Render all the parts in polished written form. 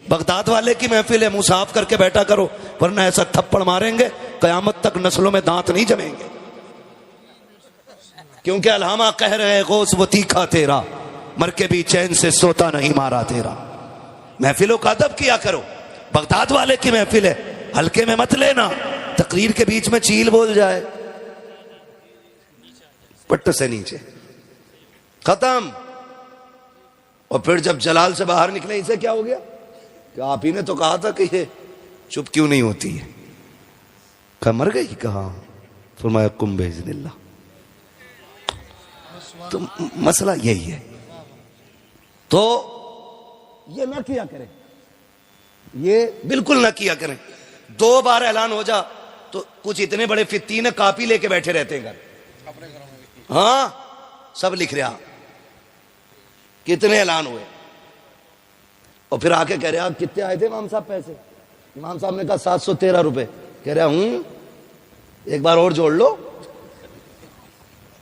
Baghdad والے کی محفل ہے، منہ صاف کر کے بیٹھا کرو، ورنہ ایسا تھپڑ ماریں گے قیامت تک نسلوں میں دانت نہیں جمیں گے. کیونکہ الہامہ کہہ رہے غوث وہ تیکھا تیرا، مر کے بھی چین سے سوتا نہیں مارا تیرا. محفلوں کا ادب کیا کرو. بغداد والے کی محفل ہے، ہلکے میں مت لینا. تقریر کے بیچ میں چیل بول جائے، پٹ سے نیچے ختم. اور پھر جب جلال سے باہر نکلے اسے کیا ہو گیا کہ آپ ہی نے تو کہا تھا کہ یہ چپ کیوں نہیں ہوتی ہے. کہا مر گئی؟ کہا. فرمایا قم باذن اللہ. تو مسئلہ یہی ہے. تو یہ نہ کیا کریں، یہ بالکل نہ کیا کریں. 2 بار اعلان ہو جا تو کچھ اتنے بڑے فتین کاپی لے کے بیٹھے رہتے ہیں گھر. ہاں سب لکھ رہا کتنے اعلان ہوئے، اور پھر آ کے کہہ رہے آپ کتنے آئے تھے امام صاحب پیسے؟ امام صاحب نے کہا 713 روپے. کہہ رہا ہوں ایک بار اور جوڑ لو.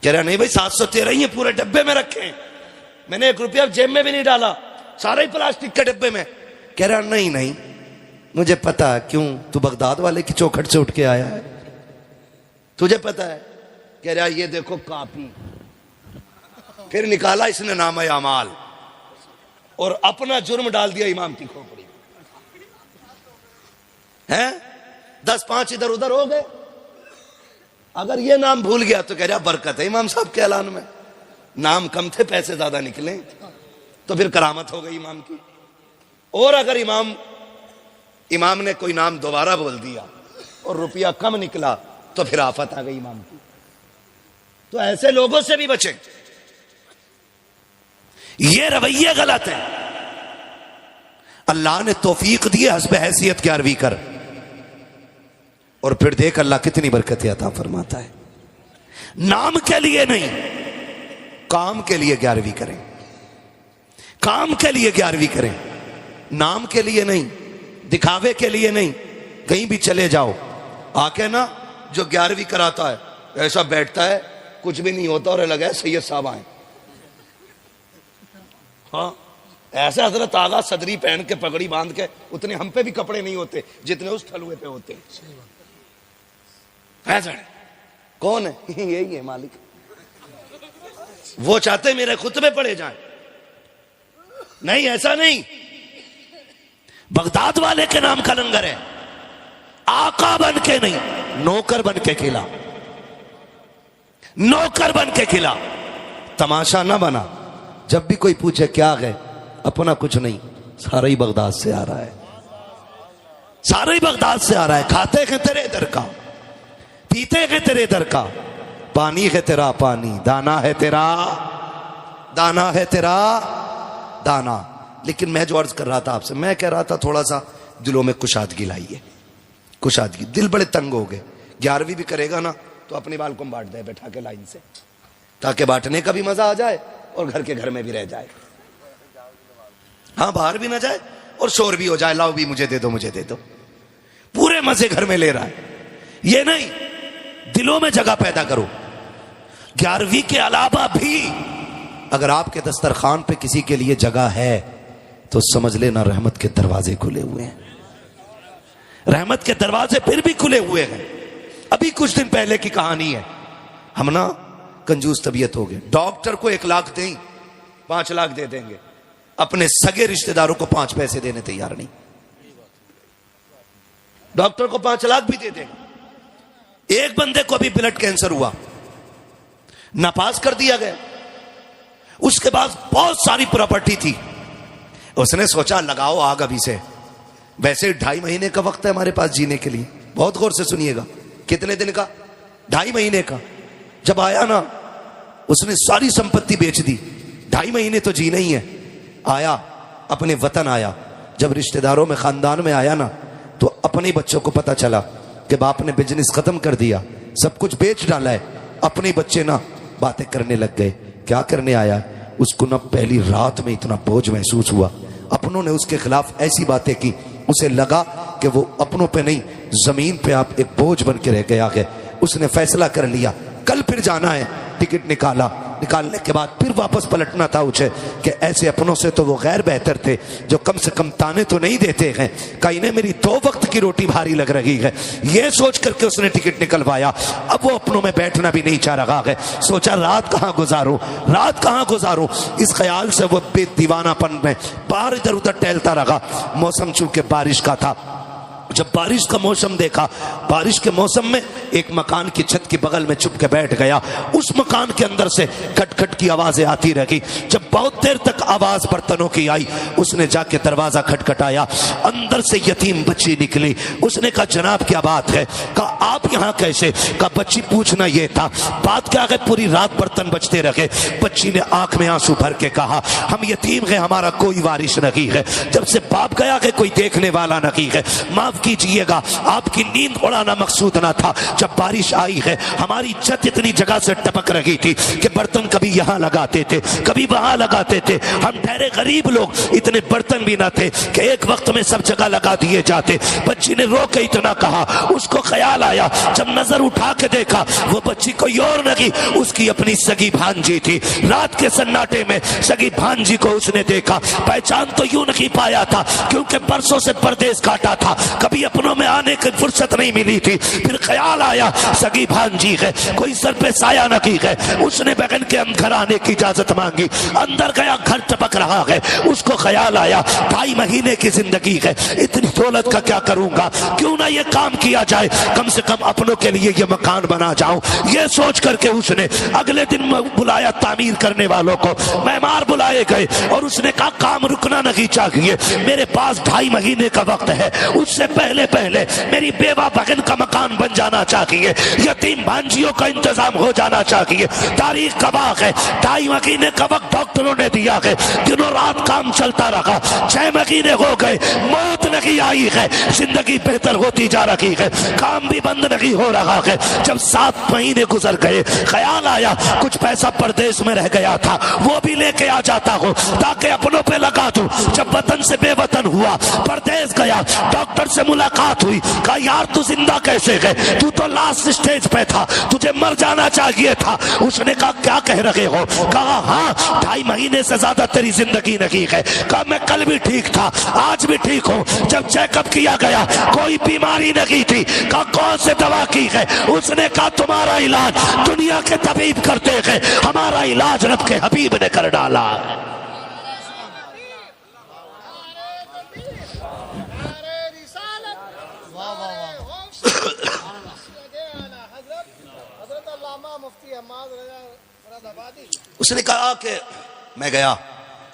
کہہ رہا نہیں بھائی 713 ہی پورے ڈبے میں رکھے ہیں، میں نے 1 روپیہ جیب میں بھی نہیں ڈالا، سارے ہی پلاسٹک کے ڈبے میں. کہہ رہا نہیں مجھے پتا. کیوں؟ تو بغداد والے کی چوکھٹ سے اٹھ کے آیا ہے، تجھے پتا ہے. کہہ رہا یہ دیکھو کاپی. پھر نکالا اس نے نامہ اعمال اور اپنا جرم ڈال دیا امام کی کھوپڑی ہے. 10-5 ادھر ادھر ہو گئے. اگر یہ نام بھول گیا تو کہہ رہا برکت ہے امام صاحب کے اعلان میں، نام کم تھے پیسے زیادہ نکلے تو پھر کرامت ہو گئی امام کی. اور اگر امام نے کوئی نام دوبارہ بول دیا اور روپیہ کم نکلا تو پھر آفت آ گئی امام کی. تو ایسے لوگوں سے بھی بچیں. یہ رویے غلط ہے. اللہ نے توفیق دی حسب حیثیت 11ویں کر، اور پھر دیکھ اللہ کتنی برکتیں عطا فرماتا ہے. نام کے لیے نہیں، کام کے لیے 11ویں کریں. کام کے لیے 11ویں کریں، نام کے لیے نہیں، دکھاوے کے لیے نہیں. کہیں بھی چلے جاؤ آ کے نا جو 11ویں کراتا ہے ایسا بیٹھتا ہے کچھ بھی نہیں ہوتا اور لگا ہے سید صاحب آئے. ہاں ایسے حضرت آغا صدری پہن کے پگڑی باندھ کے، اتنے ہم پہ بھی کپڑے نہیں ہوتے جتنے اس تھلوے پہ ہوتے. ایسا کون ہے؟ یہی ہے مالک. وہ چاہتے میرے خطبے پڑے جائیں. نہیں ایسا نہیں. بغداد والے کے نام کا لنگر ہے، آقا بن کے نہیں، نوکر بن کے کھلا. نوکر بن کے کھلا، تماشا نہ بنا. جب بھی کوئی پوچھے کیا گئے، اپنا کچھ نہیں، سارا ہی بغداد سے آ رہا ہے، سارا ہی بغداد سے آ رہا ہے. کھاتے ہیں تیرے در کا، پیتے ہیں تیرے در کا، پانی ہے تیرا پانی، دانا ہے تیرا، دانا ہے تیرا دانا. لیکن میں جو عرض کر رہا تھا آپ سے، میں کہہ رہا تھا تھوڑا سا دلوں میں کشادگی لائیے. کشادگی، دل بڑے تنگ ہو گئے. 11ویں بھی کرے گا نا تو اپنی بال کو بانٹ دے بیٹھا کے لائن سے، تاکہ بانٹنے کا بھی مزہ آ جائے اور گھر کے گھر میں بھی رہ جائے. ہاں باہر بھی نہ جائے اور شور بھی ہو جائے، لاؤ بھی مجھے دے دو مجھے دے دو. پورے مزے گھر میں لے رہا ہے. یہ نہیں، دلوں میں جگہ پیدا کرو. 11ویں کے علاوہ بھی اگر آپ کے دسترخوان پہ کسی کے لیے جگہ ہے تو سمجھ لینا رحمت کے دروازے کھلے ہوئے ہیں. رحمت کے دروازے پھر بھی کھلے ہوئے ہیں. ابھی کچھ دن پہلے کی کہانی ہے. ہم نا کنجوس طبیعت ہو گئے. ڈاکٹر کو 1 لاکھ دیں 5 لاکھ دے دیں گے، اپنے سگے رشتہ داروں کو 5 پیسے دینے تیار نہیں. ڈاکٹر کو 5 لاکھ بھی دے دیں. ایک بندے کو بھی بلڈ کینسر ہوا، ناپاس کر دیا گیا. اس کے بعد بہت ساری پراپرٹی تھی. اس نے سوچا لگاؤ آگ ابھی سے. ویسے 2.5 مہینے کا وقت ہے ہمارے پاس جینے کے لیے. بہت غور سے سنیے گا. کتنے دن کا؟ 2.5 مہینے کا. جب آیا نا اس نے ساری سمپتی بیچ دی. 2.5 مہینے تو جینا ہی ہے. آیا اپنے وطن آیا. جب رشتہ داروں میں خاندان میں آیا نا تو اپنے بچوں کو پتا چلا کہ باپ نے بزنس ختم کر دیا، سب کچھ بیچ ڈالا ہے. اپنے بچے نا باتیں کرنے لگ گئے. کیا کرنے آیا؟ اس کو نا پہلی رات میں اتنا بوجھ محسوس ہوا. اپنوں نے اس کے خلاف ایسی باتیں کی، اسے لگا کہ وہ اپنوں پہ نہیں زمین پہ آپ ایک بوجھ بن کے رہ گیا ہے. اس نے فیصلہ کر لیا کل پھر جانا ہے. ٹکٹ نکالا، نکالنے کے بعد پھر واپس پلٹنا تھا اسے کہ ایسے اپنوں سے تو وہ غیر بہتر تھے جو کم سے کم تانے تو نہیں دیتے ہیں، کہ انہیں میری 2 وقت کی روٹی بھاری لگ رہی ہے، یہ سوچ کر کے اس نے ٹکٹ نکلوایا۔ اب وہ اپنوں میں بیٹھنا بھی نہیں چاہ رہا ہے، سوچا رات کہاں گزاروں، رات کہاں گزاروں، اس خیال سے وہ بے دیوانہ پن میں باہر ادھر ادھر ٹہلتا رہا۔ موسم چونکہ بارش کا تھا، جب بارش کا موسم دیکھا، بارش کے موسم میں ایک مکان کی چھت کے بغل میں چھپ کے بیٹھ گیا۔ اس مکان کے اندر سے کھٹ کھٹ کی آوازیں آتی رہی۔ جب بہت دیر تک آواز برتنوں کی آئی، اس نے جا کے دروازہ کھٹکھٹایا، اندر سے یتیم بچی نکلی۔ اس نے کہا جناب کیا بات ہے؟ کہا آپ یہاں کیسے؟ کہا بچی پوچھنا یہ تھا بات کیا ہے، پوری رات برتن بجتے رہے۔ بچی نے آنکھ میں آنسو بھر کے کہا ہم یتیم ہیں، ہمارا کوئی وارث نہیں ہے، جب سے باپ گیا ہے کوئی دیکھنے والا نہیں ہے، معاف کیجئے گا آپ کی نیند اڑانا مقصود نہ تھا۔ جب بارش آئی ہے ہماری چھت اتنی جگہ سے ٹپک رہی تھی کہ برتن کبھی یہاں لگاتے تھے کبھی وہاں لگاتے تھے، ہم ٹھہرے غریب لوگ، اتنے برتن بھی نہ تھے کہ ایک وقت میں سب جگہ لگا دیے جاتے۔ بچی نے رو کے اتنا کہا، اس کو خیال آیا، جب نظر اٹھا کے دیکھا وہ بچی کوئی اور نہیں، اس کی اپنی سگی بھانجی تھی۔ رات کے سناٹے میں سگی بھانجی کو اس نے دیکھا، پہچان تو یوں نہیں پایا تھا کیونکہ برسوں سے پردیس کاٹا تھا، کبھی اپنوں میں آنے کی فرصت نہیں ملی تھی۔ پھر خیال آیا سگی بھانجی ہے، کوئی سر پہ سایہ نہ کی ہے، اس نے بہن کے گھر آنے کی اجازت مانگی، اندر گیا، گھر ٹپک رہا ہے۔ اس کو خیال آیا 2.5 مہینے کی زندگی ہے، اتنی دولت کا کیا کروں گا، کیوں نہ یہ کام کیا جائے، کم سے کم اپنوں کے لیے یہ مکان بنا جاؤں۔ یہ سوچ کر کے اس نے اگلے دن بلایا تعمیر کرنے والوں کو، معمار بلائے گئے اور اس نے کہا کام رکنا نہیں چاہیے، میرے پاس 2.5 مہینے کا وقت ہے، اس سے پہلے میری بیوہ بہن کا مکان بن جانا چاہیے، یتیم بھانجیوں کا انتظام ہو جانا چاہیے۔ تاریخ گواہ ہے 2.5 مہینے کا وقت ڈاکٹروں نے دیا ہے، دنوں رات کام چلتا رہا، 6 مہینے ہو گئے، موت نہیں آئی ہے، زندگی بہتر ہوتی جا رہی ہے، کام بھی بند نہیں ہو رہا ہے۔ جب 7 مہینے گزر گئے، خیال آیا کچھ پیسہ پردیس میں رہ گیا تھا، وہ بھی لے کے آ جاتا ہوں تاکہ اپنوں پہ لگا دوں۔ جب وطن سے بے وطن ہوا، پردیس گیا، ڈاکٹر سے ملاقات ہوئی، کہا یار تو زندہ کیسے گئے، تو تو لاسٹ سٹیج پہ تھا، تجھے مر جانا چاہیے تھا۔ اس نے کہا کیا کہہ رہے ہو؟ کہا ہاں 2.5 مہینے سے زیادہ تیری زندگی نہیں ہے۔ کہا میں کل بھی ٹھیک تھا، آج بھی ٹھیک ہوں، جب چیک اپ کیا گیا کوئی بیماری نہیں تھی۔ کہا کون سے دوا کی ہے؟ اس نے کہا تمہارا علاج دنیا کے طبیب کرتے ہیں، ہمارا علاج رب کے حبیب نے کر ڈالا۔ اس نے کہا کہ میں گیا،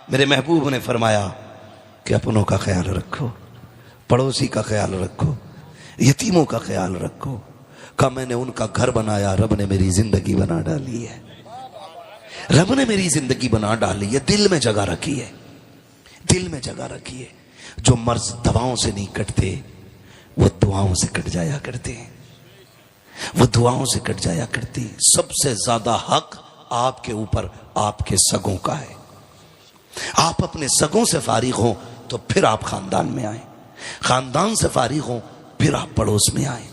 میرے محبوب نے فرمایا کہ اپنوں کا خیال رکھو، پڑوسی کا خیال رکھو، یتیموں کا خیال رکھو۔ کہا میں نے ان کا گھر بنایا، رب نے میری زندگی بنا ڈالی ہے، رب نے میری زندگی بنا ڈالی ہے، دل میں جگہ رکھی ہے، دل میں جگہ رکھی ہے۔ جو مرض دواؤں سے نہیں کٹتے وہ دعاؤں سے کٹ جایا کرتے ہیں، وہ دعاؤں سے کٹ جایا کرتی۔ سب سے زیادہ حق آپ کے اوپر آپ کے سگوں کا ہے۔ آپ اپنے سگوں سے فارغ ہوں تو پھر آپ خاندان میں آئیں، خاندان سے فارغ ہوں پھر آپ پڑوس میں آئیں،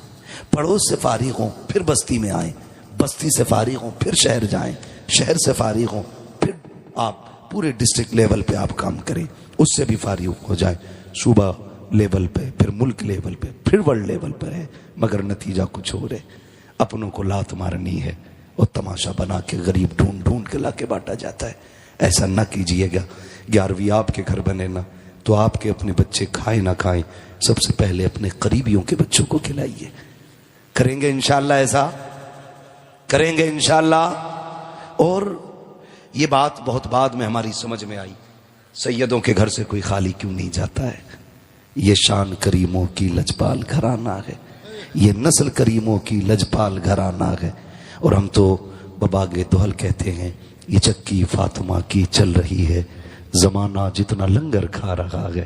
پڑوس سے فارغ ہوں پھر بستی میں آئیں، بستی سے فارغ ہوں پھر شہر جائیں، شہر سے فارغ ہوں پھر آپ پورے ڈسٹرکٹ لیول پہ آپ کام کریں، اس سے بھی فارغ ہو جائیں، صوبہ لیول پہ، پھر ملک لیول پہ، پھر ورلڈ لیول پر ہے، مگر نتیجہ کچھ اور ہے۔ اپنوں کو لات مارنی ہے اور تماشا بنا کے غریب ڈھونڈ ڈھونڈ کے لا کے بانٹا جاتا ہے۔ ایسا نہ کیجئے گا۔ 11ویں آپ کے گھر بنے نا تو آپ کے اپنے بچے کھائیں نہ کھائیں، سب سے پہلے اپنے قریبیوں کے بچوں کو کھلائیے۔ کریں گے انشاءاللہ، ایسا کریں گے انشاءاللہ۔ اور یہ بات بہت بعد میں ہماری سمجھ میں آئی، سیدوں کے گھر سے کوئی خالی کیوں نہیں جاتا ہے؟ یہ شان کریموں کی لجپال گھرانہ ہے، یہ نسل کریموں کی لجپال گھرانہ ہے۔ اور ہم تو بباغ دہل کہتے ہیں، یہ چکی فاطمہ کی چل رہی ہے، زمانہ جتنا لنگر کھا رہا ہے،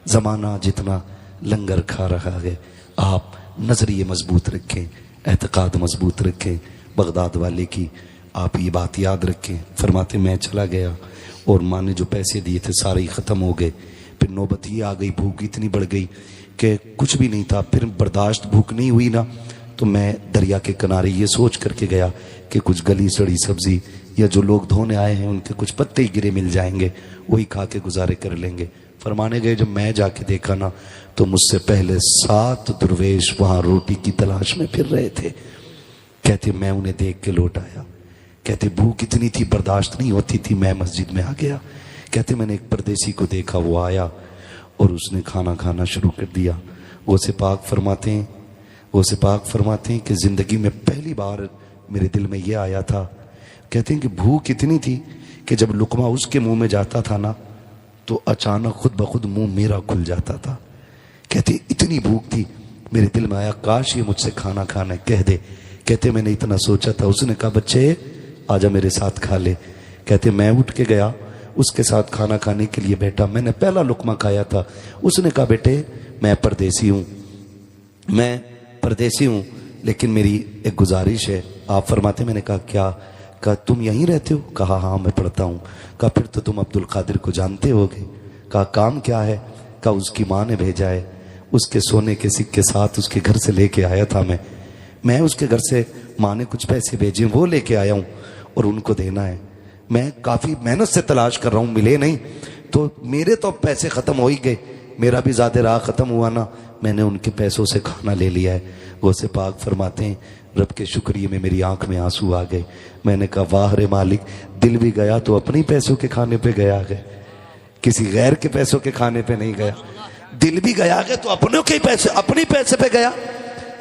زمانہ جتنا لنگر کھا رہا ہے۔ آپ نظریے مضبوط رکھیں، اعتقاد مضبوط رکھیں۔ بغداد والے کی آپ یہ بات یاد رکھیں، فرماتے میں چلا گیا اور ماں نے جو پیسے دیے تھے سارے ہی ختم ہو گئے، پھر نوبت یہ آ گئی، بھوک اتنی بڑھ گئی کہ کچھ بھی نہیں تھا، پھر برداشت بھوک نہیں ہوئی نا، تو میں دریا کے کنارے یہ سوچ کر کے گیا کہ کچھ گلی سڑی سبزی یا جو لوگ دھونے آئے ہیں ان کے کچھ پتے ہی گرے مل جائیں گے، وہی کھا کے گزارے کر لیں گے۔ فرمانے گئے جب میں جا کے دیکھا نا تو مجھ سے پہلے 7 درویش وہاں روٹی کی تلاش میں پھر رہے تھے۔ کہتے میں انہیں دیکھ کے لوٹ آیا، کہتے بھوک اتنی تھی برداشت نہیں ہوتی تھی، میں مسجد میں آ گیا۔ کہتے میں نے ایک پردیسی کو دیکھا، وہ آیا اور اس نے کھانا کھانا شروع کر دیا۔ وہ سے پاک فرماتے ہیں کہ زندگی میں پہلی بار میرے دل میں یہ آیا تھا، کہتے ہیں کہ بھوک اتنی تھی کہ جب لقمہ اس کے منہ میں جاتا تھا نا تو اچانک خود بخود منہ میرا کھل جاتا تھا۔ کہتے اتنی بھوک تھی، میرے دل میں آیا کاش یہ مجھ سے کھانا کھانا کہہ دے۔ کہتے میں نے اتنا سوچا تھا، اس نے کہا بچے آجا میرے ساتھ کھا لے۔ کہتے میں اٹھ کے گیا، اس کے ساتھ کھانا کھانے کے لیے بیٹھا۔ میں نے پہلا لقمہ کھایا تھا۔ اس نے کہا بیٹے میں پردیسی ہوں لیکن میری ایک گزارش ہے۔ آپ فرماتے میں نے کہا کیا؟ کہا تم یہیں رہتے ہو؟ کہا ہاں میں پڑھتا ہوں۔ کہا پھر تو تم عبد القادر کو جانتے ہوگے۔ کہا کام کیا ہے؟ کہا اس کی ماں نے بھیجا ہے، اس کے سونے کے سکے ساتھ اس کے گھر سے لے کے آیا تھا میں اس کے گھر سے ماں نے کچھ پیسے بھیجے وہ لے کے آیا ہوں اور ان کو دینا ہے۔ میں کافی محنت سے تلاش کر رہا ہوں، ملے نہیں، تو میرے تو پیسے ختم ہو ہی گئے، میرا بھی زیادہ راہ ختم ہوا نا، میں نے ان کے پیسوں سے کھانا لے لیا ہے۔ وہ سے پاک فرماتے ہیں رب کے شکریہ میں میری آنکھ میں آنسو آ گئے۔ میں نے کہا واہ رے مالک، دل بھی گیا تو اپنی پیسوں کے کھانے پہ گیا ہے، کسی غیر کے پیسوں کے کھانے پہ نہیں گیا۔ دل بھی گیا ہے تو اپنوں کے پیسے، اپنی پیسے پہ گیا۔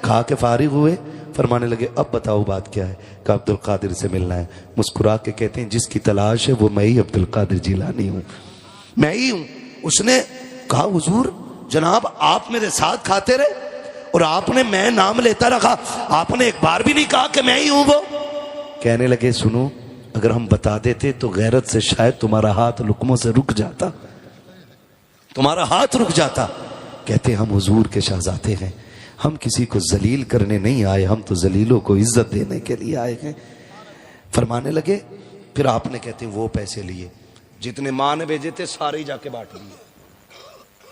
کھا کے فارغ ہوئے، فرمانے لگے اب بتاؤ بات کیا ہے؟ کہ عبد القادر سے ملنا ہے۔ مسکرا کے کہتے ہیں جس کی تلاش ہے وہ میں ہی عبد القادر جیلانی ہوں، میں ہی ہوں۔ اس نے کہا حضور جناب آپ میرے ساتھ کھاتے رہے اور آپ نے میں نام لیتا رکھا، آپ نے ایک بار بھی نہیں کہا کہ میں ہی ہوں وہ۔ کہنے لگے سنو اگر ہم بتا دیتے تو غیرت سے شاید تمہارا ہاتھ لقموں سے رک جاتا، تمہارا ہاتھ رک جاتا۔ کہتے ہم حضور کے شہزادے ہیں، ہم کسی کو ذلیل کرنے نہیں آئے، ہم تو ذلیلوں کو عزت دینے کے لیے آئے ہیں۔ فرمانے لگے پھر آپ نے کہتے ہیں وہ پیسے لیے جتنے ماں نے بھیجے تھے سارے ہی جا کے بانٹ دیے،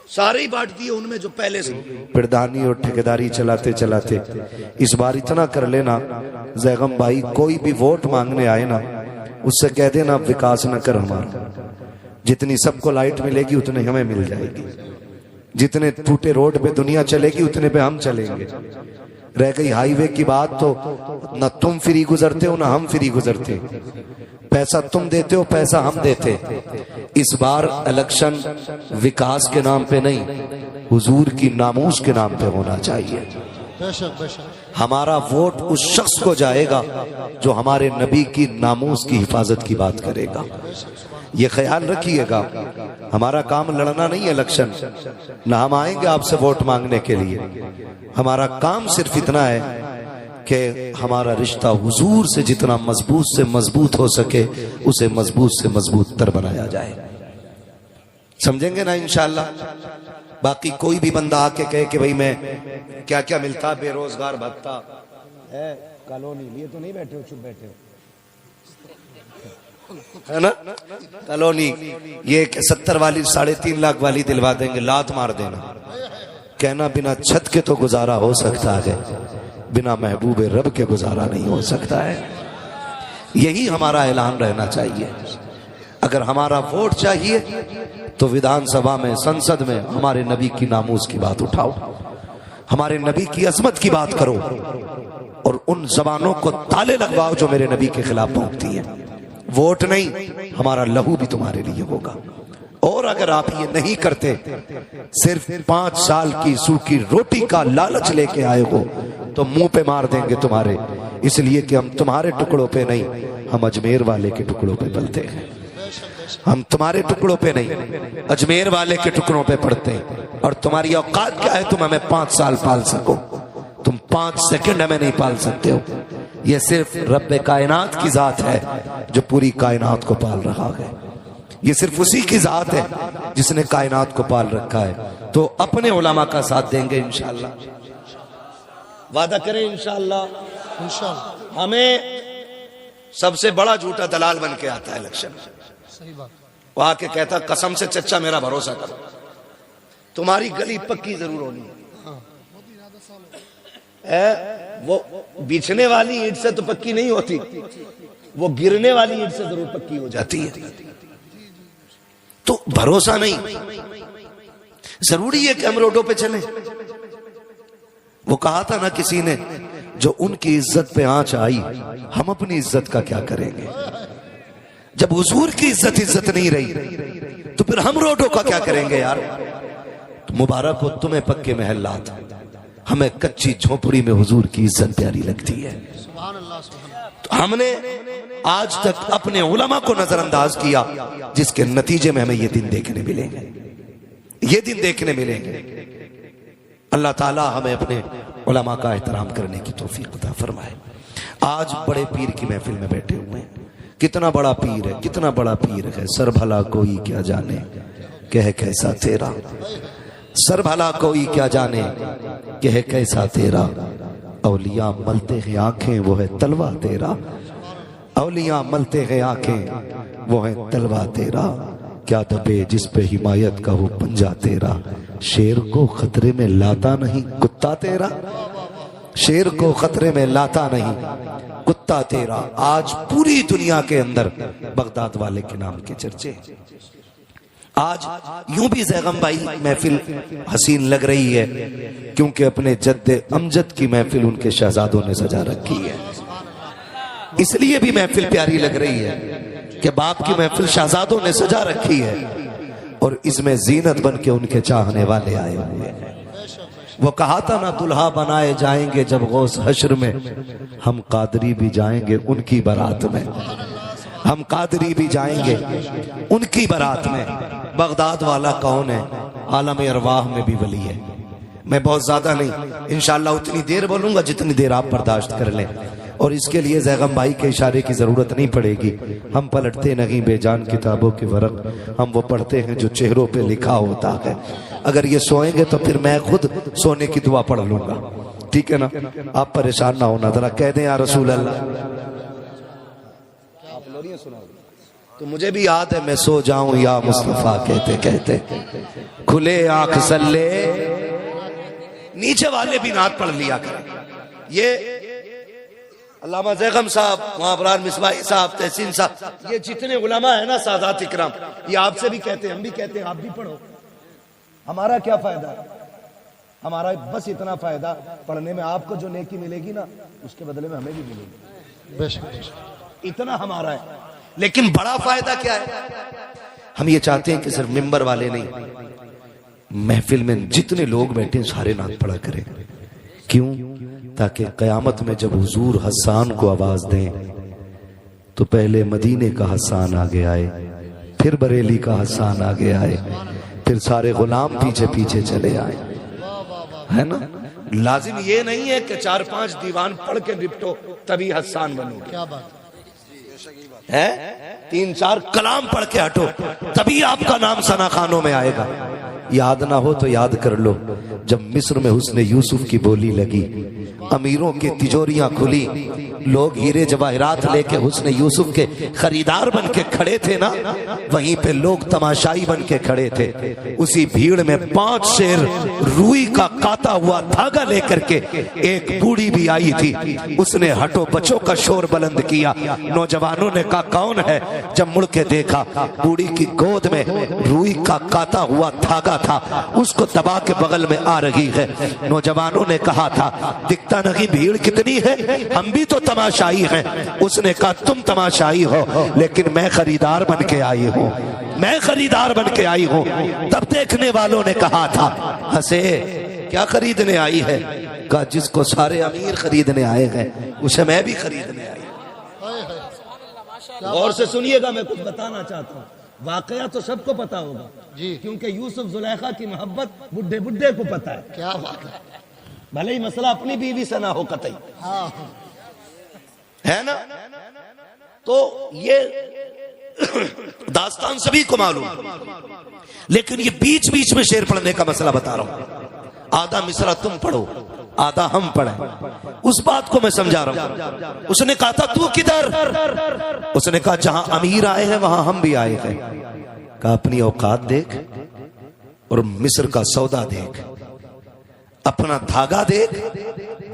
سارے ہی بانٹ دیے ان میں جو پہلے سے۔ پردانی اور ٹھیکیداری چلاتے چلاتے اس بار اتنا کر لینا زیغم بھائی، کوئی بھی ووٹ مانگنے آئے نا اس سے کہہ دینا وکاس نہ کر ہمارا، جتنی سب کو لائٹ ملے گی اتنے ہمیں مل جائے گی، جتنے ٹوٹے روڈ پہ دنیا چلے گی اتنے پہ ہم چلیں گے۔ رہ گئی ہائی وے کی بات تو نہ تم فری گزرتے ہو نہ ہم فری گزرتے، پیسہ تم دیتے ہو پیسہ ہم دیتے۔ اس بار الیکشن وکاس کے نام پہ نہیں، حضور کی ناموس کے نام پہ ہونا چاہیے۔ ہمارا ووٹ اس شخص کو جائے گا جو ہمارے نبی کی ناموس کی حفاظت کی بات کرے گا۔ یہ خیال رکھیے گا، ہمارا کام لڑنا نہیں ہے الیکشن، نہ ہم آئیں گے آپ سے ووٹ مانگنے کے لیے۔ ہمارا کام صرف اتنا ہے کہ ہمارا رشتہ حضور سے جتنا مضبوط سے مضبوط ہو سکے اسے مضبوط سے مضبوط تر بنایا جائے۔ سمجھیں گے نا انشاءاللہ؟ باقی کوئی بھی بندہ آ کے کہے کہ بھئی میں کیا کیا ملتا، بے روزگار بھگتا ہے، کالونی لیے تو نہیں بیٹھے ہو، چپ بیٹھے ہو ہے نا، کالونی یہ 70 والی 3.5 لاکھ والی دلوا دیں گے، لات مار دینا۔ کہنا بنا چھت کے تو گزارا ہو سکتا ہے، بنا محبوب رب کے گزارا نہیں ہو سکتا ہے۔ یہی ہمارا اعلان رہنا چاہیے۔ اگر ہمارا ووٹ چاہیے تو ودھان سبھا میں، سنسد میں ہمارے نبی کی ناموس کی بات اٹھاؤ، ہمارے نبی کی عظمت کی بات کرو اور ان زبانوں کو تالے لگواؤ جو میرے نبی کے خلاف بھونکتی ہیں۔ ووٹ نہیں، ہمارا لہو بھی تمہارے لیے ہوگا۔ اور اگر آپ یہ نہیں کرتے، صرف 5 سال کی سوکھی روٹی کا لالچ لے کے آئے ہو تو منہ پہ مار دیں گے تمہارے، اس لیے کہ ہم تمہارے ٹکڑوں پہ نہیں، ہم اجمیر والے کے ٹکڑوں پہ پلتے ہیں۔ ہم تمہارے ٹکڑوں پہ نہیں، اجمیر والے کے ٹکڑوں پہ پڑتے ہیں۔ اور تمہاری اوقات کیا ہے تم ہمیں 5 سال پال سکو؟ تم 5 سیکنڈ ہمیں نہیں پال سکتے ہو۔ یہ صرف رب کائنات کی ذات ہے جو پوری کائنات کو پال رہا ہے، یہ صرف اسی کی ذات ہے جس نے کائنات کو پال رکھا ہے۔ تو اپنے علماء کا ساتھ دیں گے انشاءاللہ، وعدہ کریں انشاءاللہ۔ ہمیں سب سے بڑا جھوٹا دلال بن کے آتا ہے الیکشن، وہ آ کے کہتا قسم سے چچا میرا بھروسہ کرو، تمہاری گلی پکی ضرور ہونی ہے، وہ بیچنے والی اینٹ سے تو پکی نہیں ہوتی، وہ گرنے والی اینٹ سے ضرور پکی ہو جاتی ہے۔ تو بھروسہ نہیں، ضروری ہے کہ ہم روڈوں پہ چلیں۔ وہ کہا تھا نا کسی نے، جو ان کی عزت پہ آنچ آئی، ہم اپنی عزت کا کیا کریں گے؟ جب حضور کی عزت نہیں رہی تو پھر ہم روڈوں کا کیا کریں گے یار؟ مبارک ہو تمہیں پکے محلات، ہمیں کچی جھونپڑی میں حضور کی عزت پیاری لگتی ہے۔ تو ہم نے آج تک اپنے علماء کو نظر انداز کیا، جس کے نتیجے میں ہمیں یہ دن دیکھنے ملیں گے، یہ دن دیکھنے ملیں گے۔ اللہ تعالی ہمیں اپنے علماء کا احترام کرنے کی توفیق عطا فرمائے۔ آج بڑے پیر کی محفل میں بیٹھے ہوئے ہیں، کتنا بڑا پیر ہے، کتنا بڑا پیر ہے، سر بھلا کوئی کیا جانے کہ کیسا تیرا، سر بھلا کوئی کیا جانے کہ کیسا تیرا، اولیاء ملتے ہیں آنکھیں وہ ہے تلوا تیرا، اولیاء ملتے ہیں آنکھیں وہ ہے تلوا تیرا، کیا دبے جس پہ حمایت کا ہو پنجا تیرا، شیر کو خطرے میں لاتا نہیں کتا تیرا، شیر کو خطرے میں لاتا نہیں کتا تیرا۔ آج پوری دنیا کے اندر بغداد والے کے نام کے چرچے ہیں۔ آج یوں بھی زیغم بھائی محفل حسین لگ رہی ہے کیونکہ اپنے جد امجد کی محفل ان کے شہزادوں نے سجا رکھی ہے، اس لیے بھی محفل پیاری لگ رہی ہے کہ باپ کی محفل شہزادوں نے سجا رکھی ہے، اور اس میں زینت بن کے ان کے چاہنے والے آئے ہوئے ہیں۔ وہ کہا تھا نا، دلہا بنائے جائیں گے جب غوث حشر میں، ہم قادری بھی جائیں گے ان کی بارات میں، ہم قادری بھی جائیں گے ان کی بارات میں۔ بغداد والا کون ہے؟ عالم ارواح میں بھی ولی ہے۔ میں بہت زیادہ نہیں، انشاءاللہ اتنی دیر بولوں گا جتنی دیر آپ برداشت کر لیں، اور اس کے لیے زیغم بھائی کے اشارے کی ضرورت نہیں پڑے گی۔ ہم پلٹتے نہیں بے جان کتابوں کے ورق، ہم وہ پڑھتے ہیں جو چہروں پہ لکھا ہوتا ہے۔ اگر یہ سوئیں گے تو پھر میں خود سونے کی دعا پڑھ لوں گا، ٹھیک ہے نا؟ آپ پریشان نہ ہونا، ذرا کہہ دیں یا رسول اللہ۔ تو مجھے بھی یاد ہے، میں سو جاؤں یا مصطفیٰ کہتے کہتے، کھلے آنکھ سلے، نیچے والے بھی نعت پڑھ لیا کریں۔ یہ علامہ زیغم صاحب، وہاں ابرار مصباحی صاحب، تحسین صاحب، یہ جتنے علماء ہیں نا سادات اکرام، یہ آپ سے بھی کہتے ہیں، ہم بھی کہتے ہیں آپ بھی پڑھو۔ ہمارا کیا فائدہ ہے؟ ہمارا بس اتنا فائدہ پڑھنے میں، آپ کو جو نیکی ملے گی نا اس کے بدلے میں ہمیں بھی ملے گی، بے شک اتنا ہمارا ہے۔ لیکن بڑا فائدہ کیا ہے؟ ہم یہ چاہتے ہیں کہ صرف ممبر والے نہیں، محفل میں جتنے لوگ بیٹھے ہیں سارے نعت پڑھا کریں۔ کیوں؟ تاکہ قیامت میں جب حضور حسان کو آواز دیں تو پہلے مدینے کا حسان آگے آئے، پھر بریلی کا حسان آگے آئے، پھر سارے غلام پیچھے پیچھے چلے آئے، ہے نا؟ لازم یہ نہیں ہے کہ 4-5 دیوان پڑھ کے نپٹو تبھی حسان بنو، کیا بات ہے؟ 3-4 کلام پڑھ کے ہٹو تبھی آپ کا نام ثنا خانوں میں آئے گا۔ یاد نہ ہو تو یاد کر لو، جب مصر میں حسن یوسف کی بولی لگی، امیروں کی تجوریاں کھلی، لوگ ہیرے جواہرات لے کے حسن یوسف کے خریدار بن کے کھڑے تھے نا، وہیں پہ لوگ تماشائی بن کے کھڑے تھے۔ اسی بھیڑ میں 5 شیر روئی کا کاتا ہوا دھاگا لے کر کے ایک بوڑھی بھی آئی تھی، اس نے ہٹو بچوں کا شور بلند کیا۔ نوجوانوں نے کہا کون ہے؟ جب مڑ کے دیکھا بوڑھی کی گود میں روئی کا کاتا ہوا دھاگا تھا، اس کو دبا کے بغل میں آ رہی ہے۔ نوجوانوں نے کہا تھا دکھتا نہیں بھیڑ کتنی ہے، ہم بھی تو تماشائی ہیں۔ اس نے کہا تم تماشائی ہو لیکن میں خریدار بن کے آئی ہوں، میں خریدار بن کے آئی ہوں۔ تب دیکھنے والوں نے کہا تھا ہنسے کیا خریدنے آئی ہے؟ کہا جس کو سارے امیر خریدنے آئے ہیں اسے میں بھی خریدنے آئی ہوں۔ غور سے سنیے گا، میں کچھ بتانا چاہتا ہوں۔ واقعہ تو سب کو پتا ہوگا جی، کیونکہ یوسف زلیخا کی محبت بڈھے بڈھے کو پتا ہے، کیا بات ہے، بھلے ہی مسئلہ اپنی بیوی سے نہ ہو قطعی، ہے نا؟ تو یہ داستان سبھی کو معلوم، لیکن یہ بیچ بیچ میں شعر پڑھنے کا مسئلہ بتا رہا ہوں۔ آدھا مصرع تم پڑھو، آدھا ہم پڑھیں، اس بات کو میں سمجھا رہا ہوں۔ اس نے کہا تھا تو کدھر؟ اس نے کہا جہاں امیر آئے ہیں وہاں ہم بھی آئے ہیں۔ کہا اپنی اوقات دیکھ اور مصر کا سودا دیکھ، اپنا دھاگا دیکھ،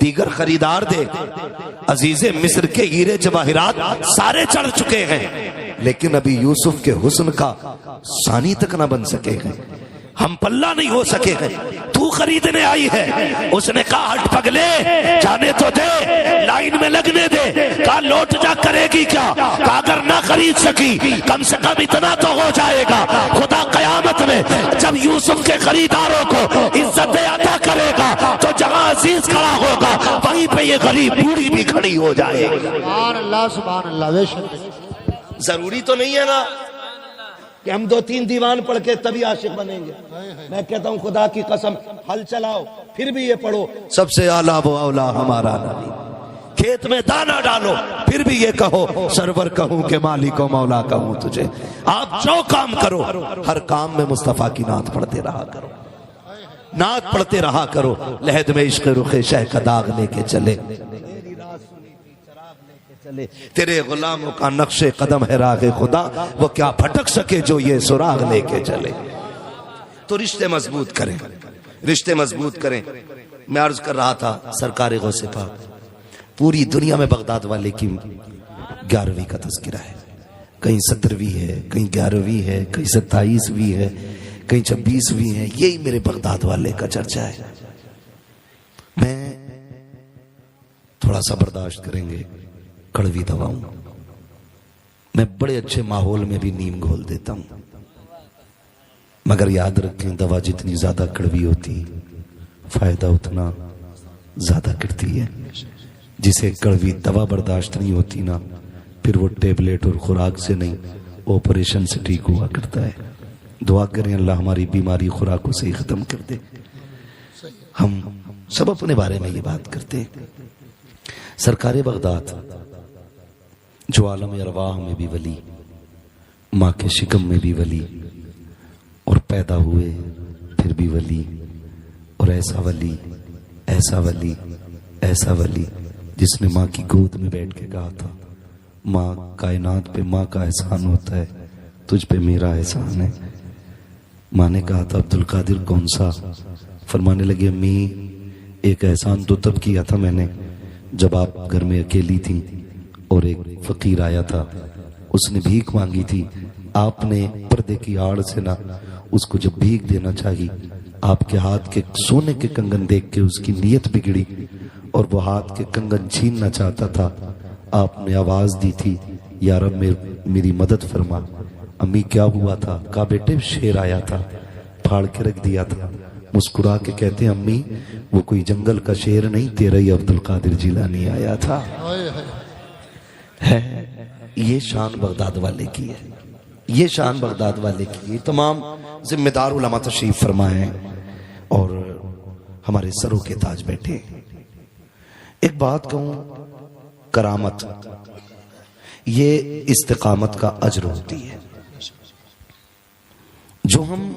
دیگر خریدار دے، عزیز مصر کے ہیرے جواہرات سارے چڑھ چکے ہیں، لیکن ابھی یوسف کے حسن کا ثانی تک نہ بن سکے گئے، ہم پلہ نہیں ہو سکے گئے، تو خریدنے آئی ہے۔ اس نے کہا ہٹ پگلے، جانے تو دے، لائن میں لگنے دے۔ کہا لوٹ جا کرے گی کیا؟ کہا اگر نہ خرید سکی کم سے کم اتنا تو ہو جائے گا، خدا قیامت میں جب یوسف کے خریداروں کو عزت عطا کرے گا تو جہاں عزیز کھڑا ہوگا وہیں پہ یہ غریب بوڑھی بھی کھڑی ہو جائے گی۔ سبحان اللہ سبحان اللہ۔ بے شک ضروری تو نہیں ہے نا کہ ہم 2-3 دیوان پڑھ کے تبھی عاشق بنیں گے۔ میں کہتا ہوں خدا کی قسم، حل چلاؤ پھر بھی یہ پڑھو سب سے اعلیٰ و اولا ہمارا نبی، کھیت میں دانا ڈالو پھر بھی یہ کہو سرور کہوں کہ مالک و مولا کہوں تجھے۔ آپ جو کام کرو ہر کام میں مصطفیٰ کی نعت پڑھتے رہا کرو، نعت پڑھتے رہا کرو۔ لحد میں عشق رخ شہ کا داغ لے کے چلے، تیرے غلاموں کا نقش قدم ہے راہ خدا، وہ کیا پھٹک سکے جو یہ سراغ لے کے چلے۔ تو رشتے مضبوط کریں، رشتے مضبوط کریں۔ میں عرض کر رہا تھا سرکار غوث پاک پوری دنیا میں بغداد والے کی 11ویں کا تذکرہ ہے، کہیں 17ویں ہے، کہیں 11ویں ہے، کہیں 27ویں ہے، کہیں 26ویں ہے، یہی میرے بغداد والے کا چرچا ہے۔ میں تھوڑا سا برداشت کریں گے، کڑوی دوا ہوں میں، بڑے اچھے ماحول میں بھی نیم گھول دیتا ہوں، مگر یاد رکھیں دوا جتنی زیادہ کڑوی ہوتی فائدہ اتنا زیادہ کرتی ہے۔ جسے کڑوی دوا برداشت نہیں ہوتی نا، پھر وہ ٹیبلیٹ اور خوراک سے نہیں آپریشن سے ٹھیک ہوا کرتا ہے۔ دعا کریں اللہ ہماری بیماری خوراکوں سے ہی ختم کر دے۔ ہم سب اپنے بارے میں یہ بات کرتے ہیں۔ سرکار بغداد جو عالم ارواح میں بھی ولی، ماں کے شکم میں بھی ولی، اور پیدا ہوئے پھر بھی ولی، اور ایسا ولی ایسا ولی ایسا ولی جس نے ماں کی گود میں بیٹھ کے کہا تھا ماں کائنات پہ ماں کا احسان ہوتا ہے، تجھ پہ میرا احسان ہے۔ ماں نے کہا تھا عبدالقادر کون سا؟ فرمانے لگے امی ایک احسان تو تب کیا تھا میں نے جب آپ گھر میں اکیلی تھیں اور ایک فقیر آیا تھا، اس نے بھیک مانگی تھی، آپ نے پردے کی آڑ سے نہ اس کو جب بھیک دینا چاہی، آپ کے ہاتھ کے سونے کے کنگن دیکھ کے اس کی نیت بگڑی اور وہ ہاتھ کے کنگن چھیننا چاہتا تھا، آپ نے آواز دی تھی یا رب میری مدد فرما۔ امی کیا ہوا تھا؟ کہا بیٹے شیر آیا تھا، پھاڑ کے رکھ دیا تھا۔ مسکرا کے کہتے ہیں امی وہ کوئی جنگل کا شیر نہیں، تیرا ہی عبدالقادر جیلانی آیا تھا۔ ہے یہ شان بغداد والے کی ہے، یہ شان بغداد والے کی ہے۔ تمام ذمہ دار علماء تشریف فرمائے ہیں اور ہمارے سروں کے تاج بیٹھے۔ ایک بات کہوں، کرامت یہ استقامت کا اجر ہوتی ہے۔ جو ہم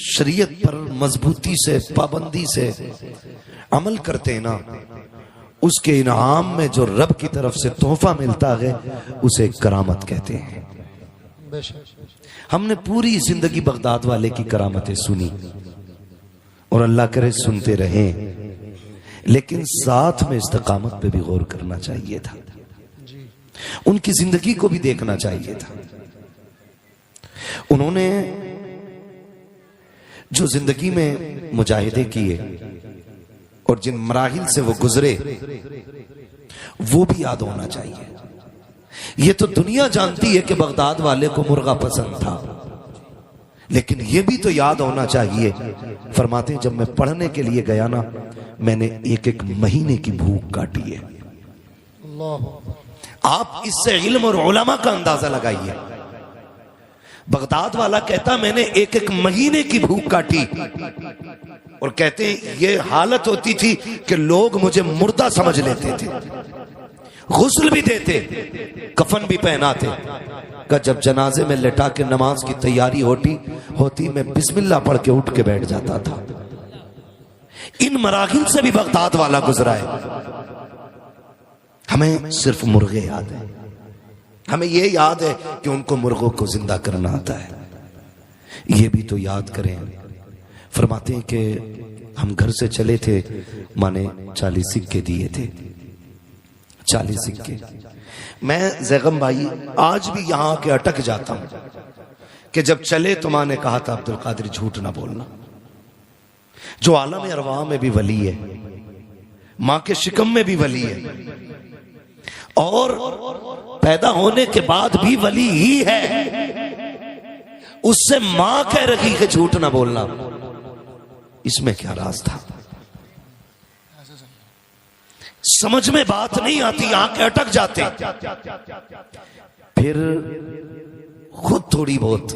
شریعت پر مضبوطی سے پابندی سے عمل کرتے ہیں نا، اس کے انعام میں جو رب کی طرف سے تحفہ ملتا ہے اسے کرامت کہتے ہیں۔ ہم نے پوری زندگی بغداد والے کی کرامتیں سنی اور اللہ کرے سنتے رہیں، لیکن ساتھ میں استقامت پہ بھی غور کرنا چاہیے تھا، ان کی زندگی کو بھی دیکھنا چاہیے تھا۔ انہوں نے جو زندگی میں مجاہدے کیے اور جن مراحل سے وہ گزرے وہ بھی یاد ہونا چاہیے۔ یہ تو دنیا جانتی ہے کہ بغداد والے کو مرغا پسند تھا، لیکن یہ بھی تو یاد ہونا چاہیے۔ فرماتے ہیں جب میں پڑھنے کے لیے گیا نا، میں نے ایک مہینے کی بھوک کاٹی ہے۔ آپ اس سے علم اور علماء کا اندازہ لگائیے۔ بغداد والا کہتا میں نے ایک مہینے کی بھوک کاٹی، اور کہتے ہیں یہ حالت ہوتی تھی کہ لوگ مجھے مردہ سمجھ لیتے تھے، غسل بھی دیتے، کفن بھی پہناتے، کہ جب جنازے میں لٹا کے نماز کی تیاری ہوتی میں بسم اللہ پڑھ کے اٹھ کے بیٹھ جاتا تھا۔ ان مراحل سے بھی بغداد والا گزرا ہے۔ ہمیں صرف مرغے یاد ہیں، ہمیں یہ یاد ہے کہ ان کو مرغوں کو زندہ کرنا آتا ہے، یہ بھی تو یاد کریں۔ فرماتے ہیں کہ ہم گھر سے چلے تھے، ماں نے 40 سکے دیے تھے، 40 سکے۔ میں زیغم بھائی آج بھی یہاں کے اٹک جاتا ہوں کہ جب چلے تو ماں نے کہا تھا عبد القادر جھوٹ نہ بولنا، جو عالم ارواح میں بھی ولی ہے، ماں کے شکم میں بھی ولی ہے، اور پیدا ہونے کے بعد بھی ولی ہی ہے، اس سے ماں کہہ رہی کہ جھوٹ نہ بولنا، اس میں کیا راز تھا؟ سمجھ میں بات نہیں آتی، آنکھ اٹک جاتے۔ پھر خود تھوڑی بہت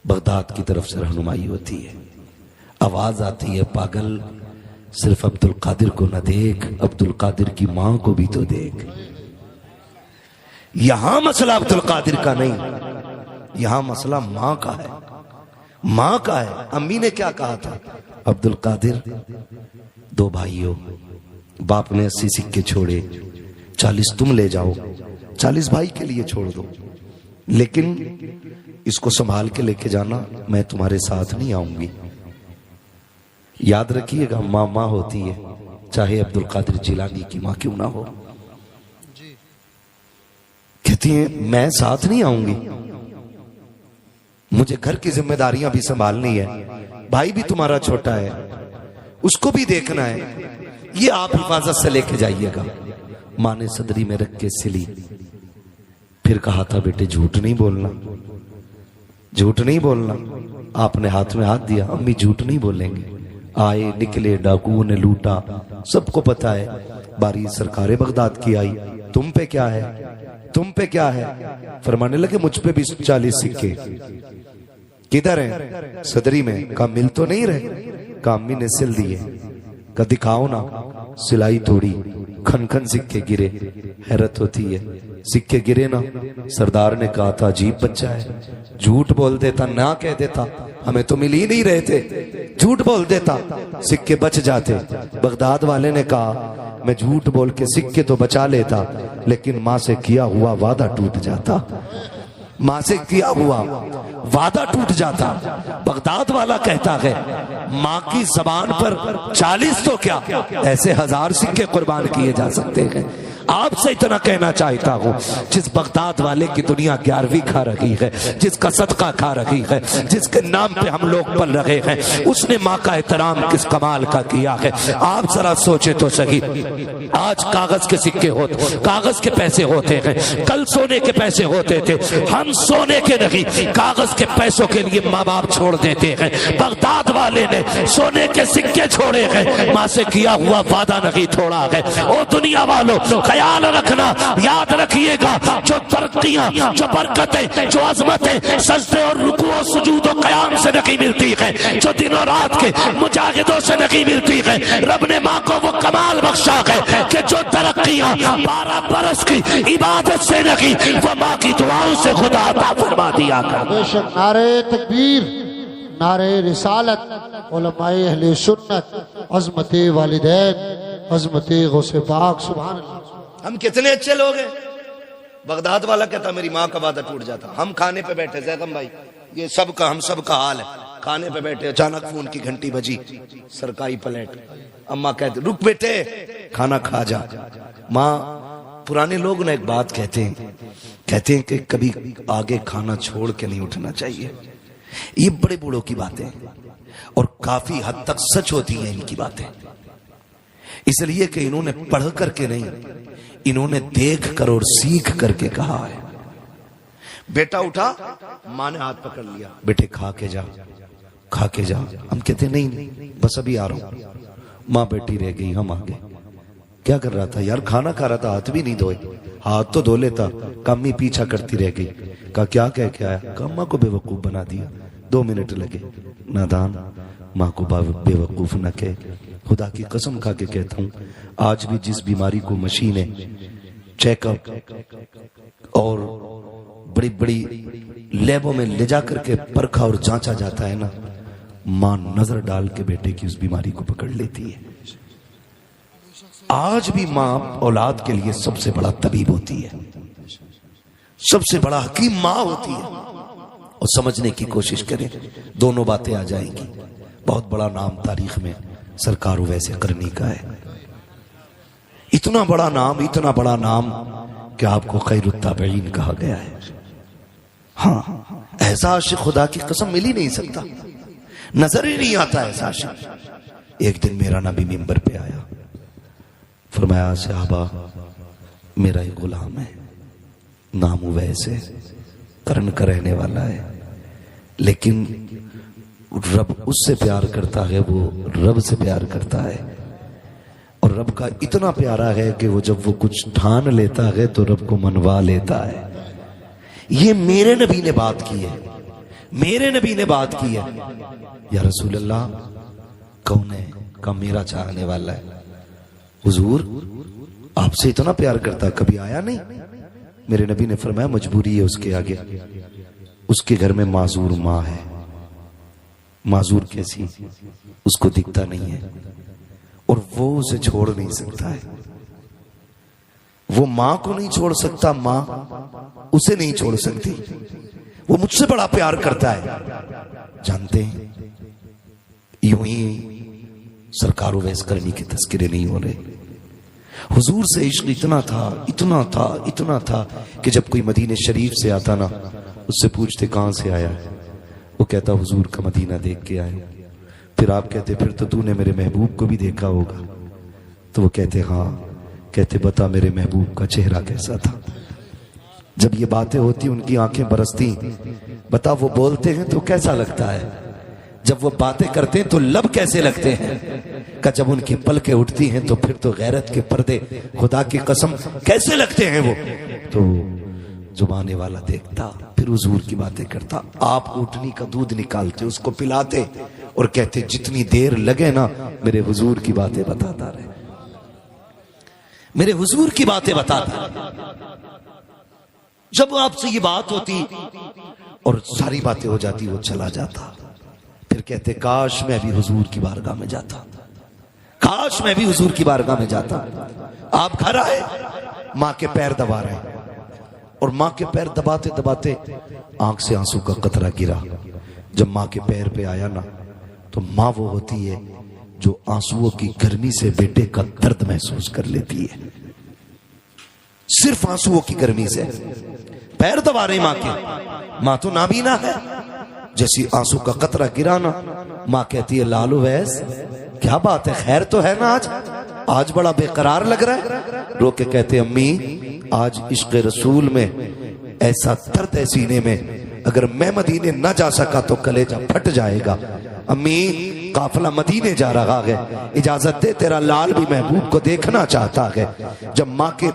بغداد کی طرف سے رہنمائی ہوتی ہے، آواز آتی ہے، پاگل صرف عبد القادر کو نہ دیکھ، عبد القادر کی ماں کو بھی تو دیکھ۔ یہاں مسئلہ عبد القادر کا نہیں، یہاں مسئلہ ماں کا ہے، ماں کا ہے۔ امی نے کیا کہا تھا؟ عبد القادر 2 بھائیوں، باپ نے 80 سکے چھوڑے، 40 تم لے جاؤ، 40 بھائی کے لیے چھوڑ دو، لیکن اس کو سنبھال کے لے کے جانا، میں تمہارے ساتھ نہیں آؤں گی۔ یاد رکھیے گا، ماں ماں ہوتی ہے، چاہے عبد القادر جیلانی کی ماں کیوں نہ ہو۔ کہتی ہیں میں ساتھ نہیں آؤں گی، مجھے گھر کی ذمہ داریاں بھی سنبھالنی ہے، بھائی بھی تمہارا چھوٹا ہے، اس کو بھی دیکھنا ہے، یہ آپ حفاظت سے لے کے جائیے گا۔ ماں نے صدری میں رکھ کے سلی، پھر کہا تھا بیٹے جھوٹ نہیں بولنا، جھوٹ نہیں بولنا۔ آپ نے ہاتھ میں ہاتھ دیا، امی جھوٹ نہیں بولیں گے۔ آئے نکلے، ڈاکوؤں نے لوٹا، سب کو پتا ہے، باری سرکار بغداد کی آئی، تم پہ کیا ہے، تم پہ کیا ہے؟ فرمانے لگے مجھ پہ بھی 40 سکے، کدھر ہیں؟ صدری میں۔ کہا مل تو نہیں رہے؟ کہا امی نے سل دیے۔ کہا دکھاؤ نا، سلائی توڑی، کھن کھن سکے گرے۔ حیرت ہوتی ہے، سکے گرے نا، سردار نے کہا تھا عجیب بچہ ہے، جھوٹ بول دیتا، نہ کہہ دیتا، ہمیں تو مل ہی نہیں رہے تھے، جھوٹ بول دیتا، سکے بچ جاتے۔ بغداد والے نے کہا میں جھوٹ بول کے سکے تو بچا لیتا، لیکن ماں سے کیا ہوا وعدہ ٹوٹ جاتا، ماں سے کیا ہوا وعدہ ٹوٹ جاتا۔ بغداد والا کہتا ہے ماں کی زبان پر 40 تو کیا، ایسے 1000 سکے قربان کیے جا سکتے ہیں۔ آپ سے اتنا کہنا چاہتا ہوں، جس بغداد والے کی دنیا 11ویں کھا رہی ہے، جس کا صدقہ کھا رہی ہے، جس کے نام پہ ہم لوگ پل رہے ہیں، اس نے ماں کا احترام کس کمال کا کیا ہے۔ آپ ذرا سوچے تو صحیح، آج کاغذ کے سکے ہوتے، کاغذ کے پیسے ہوتے ہیں، کل سونے کے پیسے ہوتے تھے، ہم سونے کے نہیں کاغذ کے پیسوں کے لیے ماں باپ چھوڑ دیتے ہیں۔ بغداد والے نے سونے کے سکے چھوڑے ہیں، ماں سے کیا ہوا وعدہ نہیں توڑا ہے۔ او دنیا والوں، خیال رکھنا، یاد رکھیے گا، جو ترقیاں، جو برکتیں، جو عظمتیں سجدے اور رکوع و سجود و قیام سے نہیں ملتی ہے، جو دن و رات کے مجاہدوں سے نہیں ملتی ہے، رب نے ماں کو وہ کمال بخشا ہے کہ جو ترقیاں 12 برس کی عبادت سے نہیں، وہ ماں کی دعاؤں سے خدا عطا فرما دیا کر۔ بے شک نعرہ تکبیر، نعرہ رسالت، علماء اہل سنت، عظمت والدین، عظمت غوث پاک، سبحان اللہ۔ ہم کتنے اچھے لوگ ہیں۔ بغداد والا کہتا میری ماں کا وعدہ ٹوٹ جاتا۔ ہم کھانے پہ بیٹھے، زیغم بھائی یہ سب کا، ہم سب کا حال ہے، کھانے پہ بیٹھے، اچانک فون کی گھنٹی بجی، سرکاری پلیٹ، اماں کہتے رک بیٹے کھانا کھا جا۔ ماں، پرانے لوگ نے ایک بات کہتے ہیں کہ کبھی آگے کھانا چھوڑ کے نہیں اٹھنا چاہیے۔ یہ بڑے بوڑھوں کی باتیں اور کافی حد تک سچ ہوتی ہیں ان کی باتیں، اس لیے کہ انہوں نے پڑھ کر کے نہیں، انہوں نے دیکھ کر اور سیکھ کر کے کہا ہے۔ بیٹا اٹھا، ماں نے ہاتھ پکڑ لیا، بیٹے کھا کے جا، کھا کے جا۔ ہم کہتے نہیں بس ابھی آ رہا ہوں۔ ماں بیٹی رہ گئی، ہم آگے۔ کیا کر رہا تھا یار؟ کھانا کھا رہا تھا، ہاتھ بھی نہیں دھوئے، ہاتھ تو دھو لیتا۔ کمی پیچھا کرتی رہ گئی، کہا کیا کہہ کے آیا؟ کہا ماں کو بے وقوف بنا دیا۔ 2 منٹ لگے۔ نادان، ماں کو بے وقوف نہ کہے۔ خدا کی قسم کھا کے کہتا ہوں، آج بھی جس بیماری کو مشینیں، چیک اپ اور بڑی بڑی لیبوں میں لے جا کر کے پرکھا اور جانچا جاتا ہے نا، ماں نظر ڈال کے بیٹے کی اس بیماری کو پکڑ لیتی ہے۔ آج بھی ماں اولاد کے لیے سب سے بڑا طبیب ہوتی ہے، سب سے بڑا حکیم ماں ہوتی ہے۔ اور سمجھنے کی کوشش کریں، دونوں باتیں آ جائیں گی۔ بہت بڑا نام تاریخ میں سرکار ویسے کرنی کا ہے. اتنا بڑا نام کہ آپ کو خیر التابعین کہا گیا ہے. ہاں ایسا عاشق خدا کی قسم مل ہی نہیں سکتا, نظر ہی نہیں آتا ایسا عاشق. ایک دن میرا نبی ممبر پہ آیا, فرمایا صحابہ میرا ایک غلام ہے, نام اویس ہے, قرن کا رہنے والا ہے, لیکن رب اس سے پیار کرتا ہے, وہ رب سے پیار کرتا ہے, اور رب کا اتنا پیارا ہے کہ وہ جب وہ کچھ ٹھان لیتا ہے تو رب کو منوا لیتا ہے. یہ میرے نبی نے بات کی ہے, میرے نبی نے بات کی ہے. یا رسول اللہ کون ہے؟ کہ میرا چاہنے والا ہے. حضور آپ سے اتنا پیار کرتا, کبھی آیا نہیں؟ میرے نبی نے فرمایا مجبوری ہے اس کے آگے, اس کے گھر میں معذور ماں ہے. معذور کیسی؟ اس کو دکھتا نہیں ہے اور وہ اسے چھوڑ نہیں سکتا ہے. وہ ماں کو نہیں چھوڑ سکتا, ماں اسے نہیں چھوڑ سکتی. وہ مجھ سے بڑا پیار کرتا ہے. جانتے ہیں یوں ہی سرکار اویس کرنی کے تذکرے نہیں ہو رہے. حضور سے عشق اتنا تھا کہ جب کوئی مدینہ شریف سے آتا نا, اس سے پوچھتے کہاں سے آیا, وہ کہتا حضور کا مدینہ دیکھ کے آئے. پھر آپ کہتے پھر تو نے میرے محبوب کو بھی دیکھا ہوگا. تو وہ کہتے ہاں. کہتے بتا میرے محبوب کا چہرہ کیسا تھا. جب یہ باتیں ہوتی ان کی آنکھیں برستی, بتا وہ بولتے ہیں تو کیسا لگتا ہے, جب وہ باتیں کرتے ہیں تو لب کیسے لگتے ہیں, کہ جب ان کی پلکیں اٹھتی ہیں تو پھر تو غیرت کے پردے خدا کی قسم کیسے لگتے ہیں. وہ تو زبانے والا دیکھتا پھر حضور کی باتیں کرتا. آپ اونٹنی کا دودھ نکالتے, اس کو پلاتے اور کہتے جتنی دیر لگے نا میرے حضور کی باتیں بتاتا رہے, میرے حضور کی باتیں بتاتا رہے. جب آپ سے یہ بات ہوتی اور ساری باتیں ہو جاتی وہ چلا جاتا. پھر کہتے کاش میں بھی حضور کی بارگاہ میں جاتا, کاش میں بھی حضور کی بارگاہ میں جاتا. آپ گھر آئے, ماں کے پیر دبا رہے, اور ماں کے پیر دباتے دباتے آنکھ سے آنسو کا قطرہ گرا. جب ماں کے پیر پہ آیا نا تو ماں وہ ہوتی ہے جو آنسوؤں کی گرمی سے بیٹے کا درد محسوس کر لیتی ہے. صرف آنسوؤں کی گرمی سے پیر دبا رہے ماں کے. ماں تو نابینا ہے, جیسی آنسو کا قطرہ گرانا ماں کہتی ہے لالو ویس کیا بات ہے, خیر تو ہے نا, آج بڑا بے قرار لگ رہا ہے. رو کے کہتے امی آج عشق رسول میں ایسا درد ہے سینے میں, اگر میں مدینے نہ جا سکا تو کلیجہ پھٹ جائے گا. امی قافلہ مدینے جا رہا ہے, اجازت دے تیرا لال بھی محبوب کو دیکھنا چاہتا ہے. جب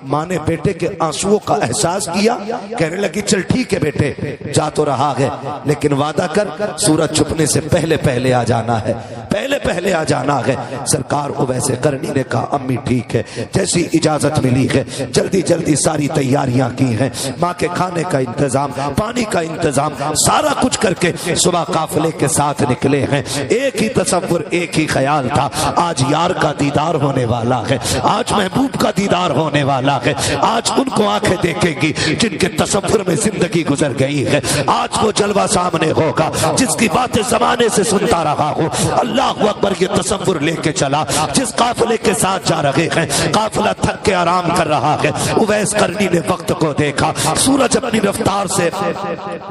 ماں نے بیٹے کے آنسوؤں کا احساس کیا کہنے لگی چل ٹھیک ہے بیٹے جا تو رہا ہے, لیکن وعدہ کر سورج چھپنے سے پہلے آ جانا ہے, پہلے آ جانا ہے. سرکار اویس کرنی نے کہا امی ٹھیک ہے. جیسی اجازت ملی ہے جلدی ساری تیاریاں کی ہیں, ماں کے کھانے کا انتظام, پانی کا انتظام, سارا کچھ کر کے صبح قافلے کے ساتھ نکلے ہیں. ایک ہی تصور, ایک ہی خیال تھا, آج یار کا دیدار ہونے والا ہے, آج محبوب کا دیدار ہونے والا ہے, آج ان کو آنکھیں دیکھیں گی جن کے تصور میں زندگی گزر گئی ہے, آج وہ جلوہ سامنے ہوگا جس کی باتیں زمانے سے سنتا رہا ہوں. اللہ اکبر, یہ تصور لے کے چلا. جس قافلے کے ساتھ جا رہے ہیں قافلہ تھک کے آرام کر رہا ہے. اویس کرنی نے وقت کو دیکھا, سورج اپنی رفتار سے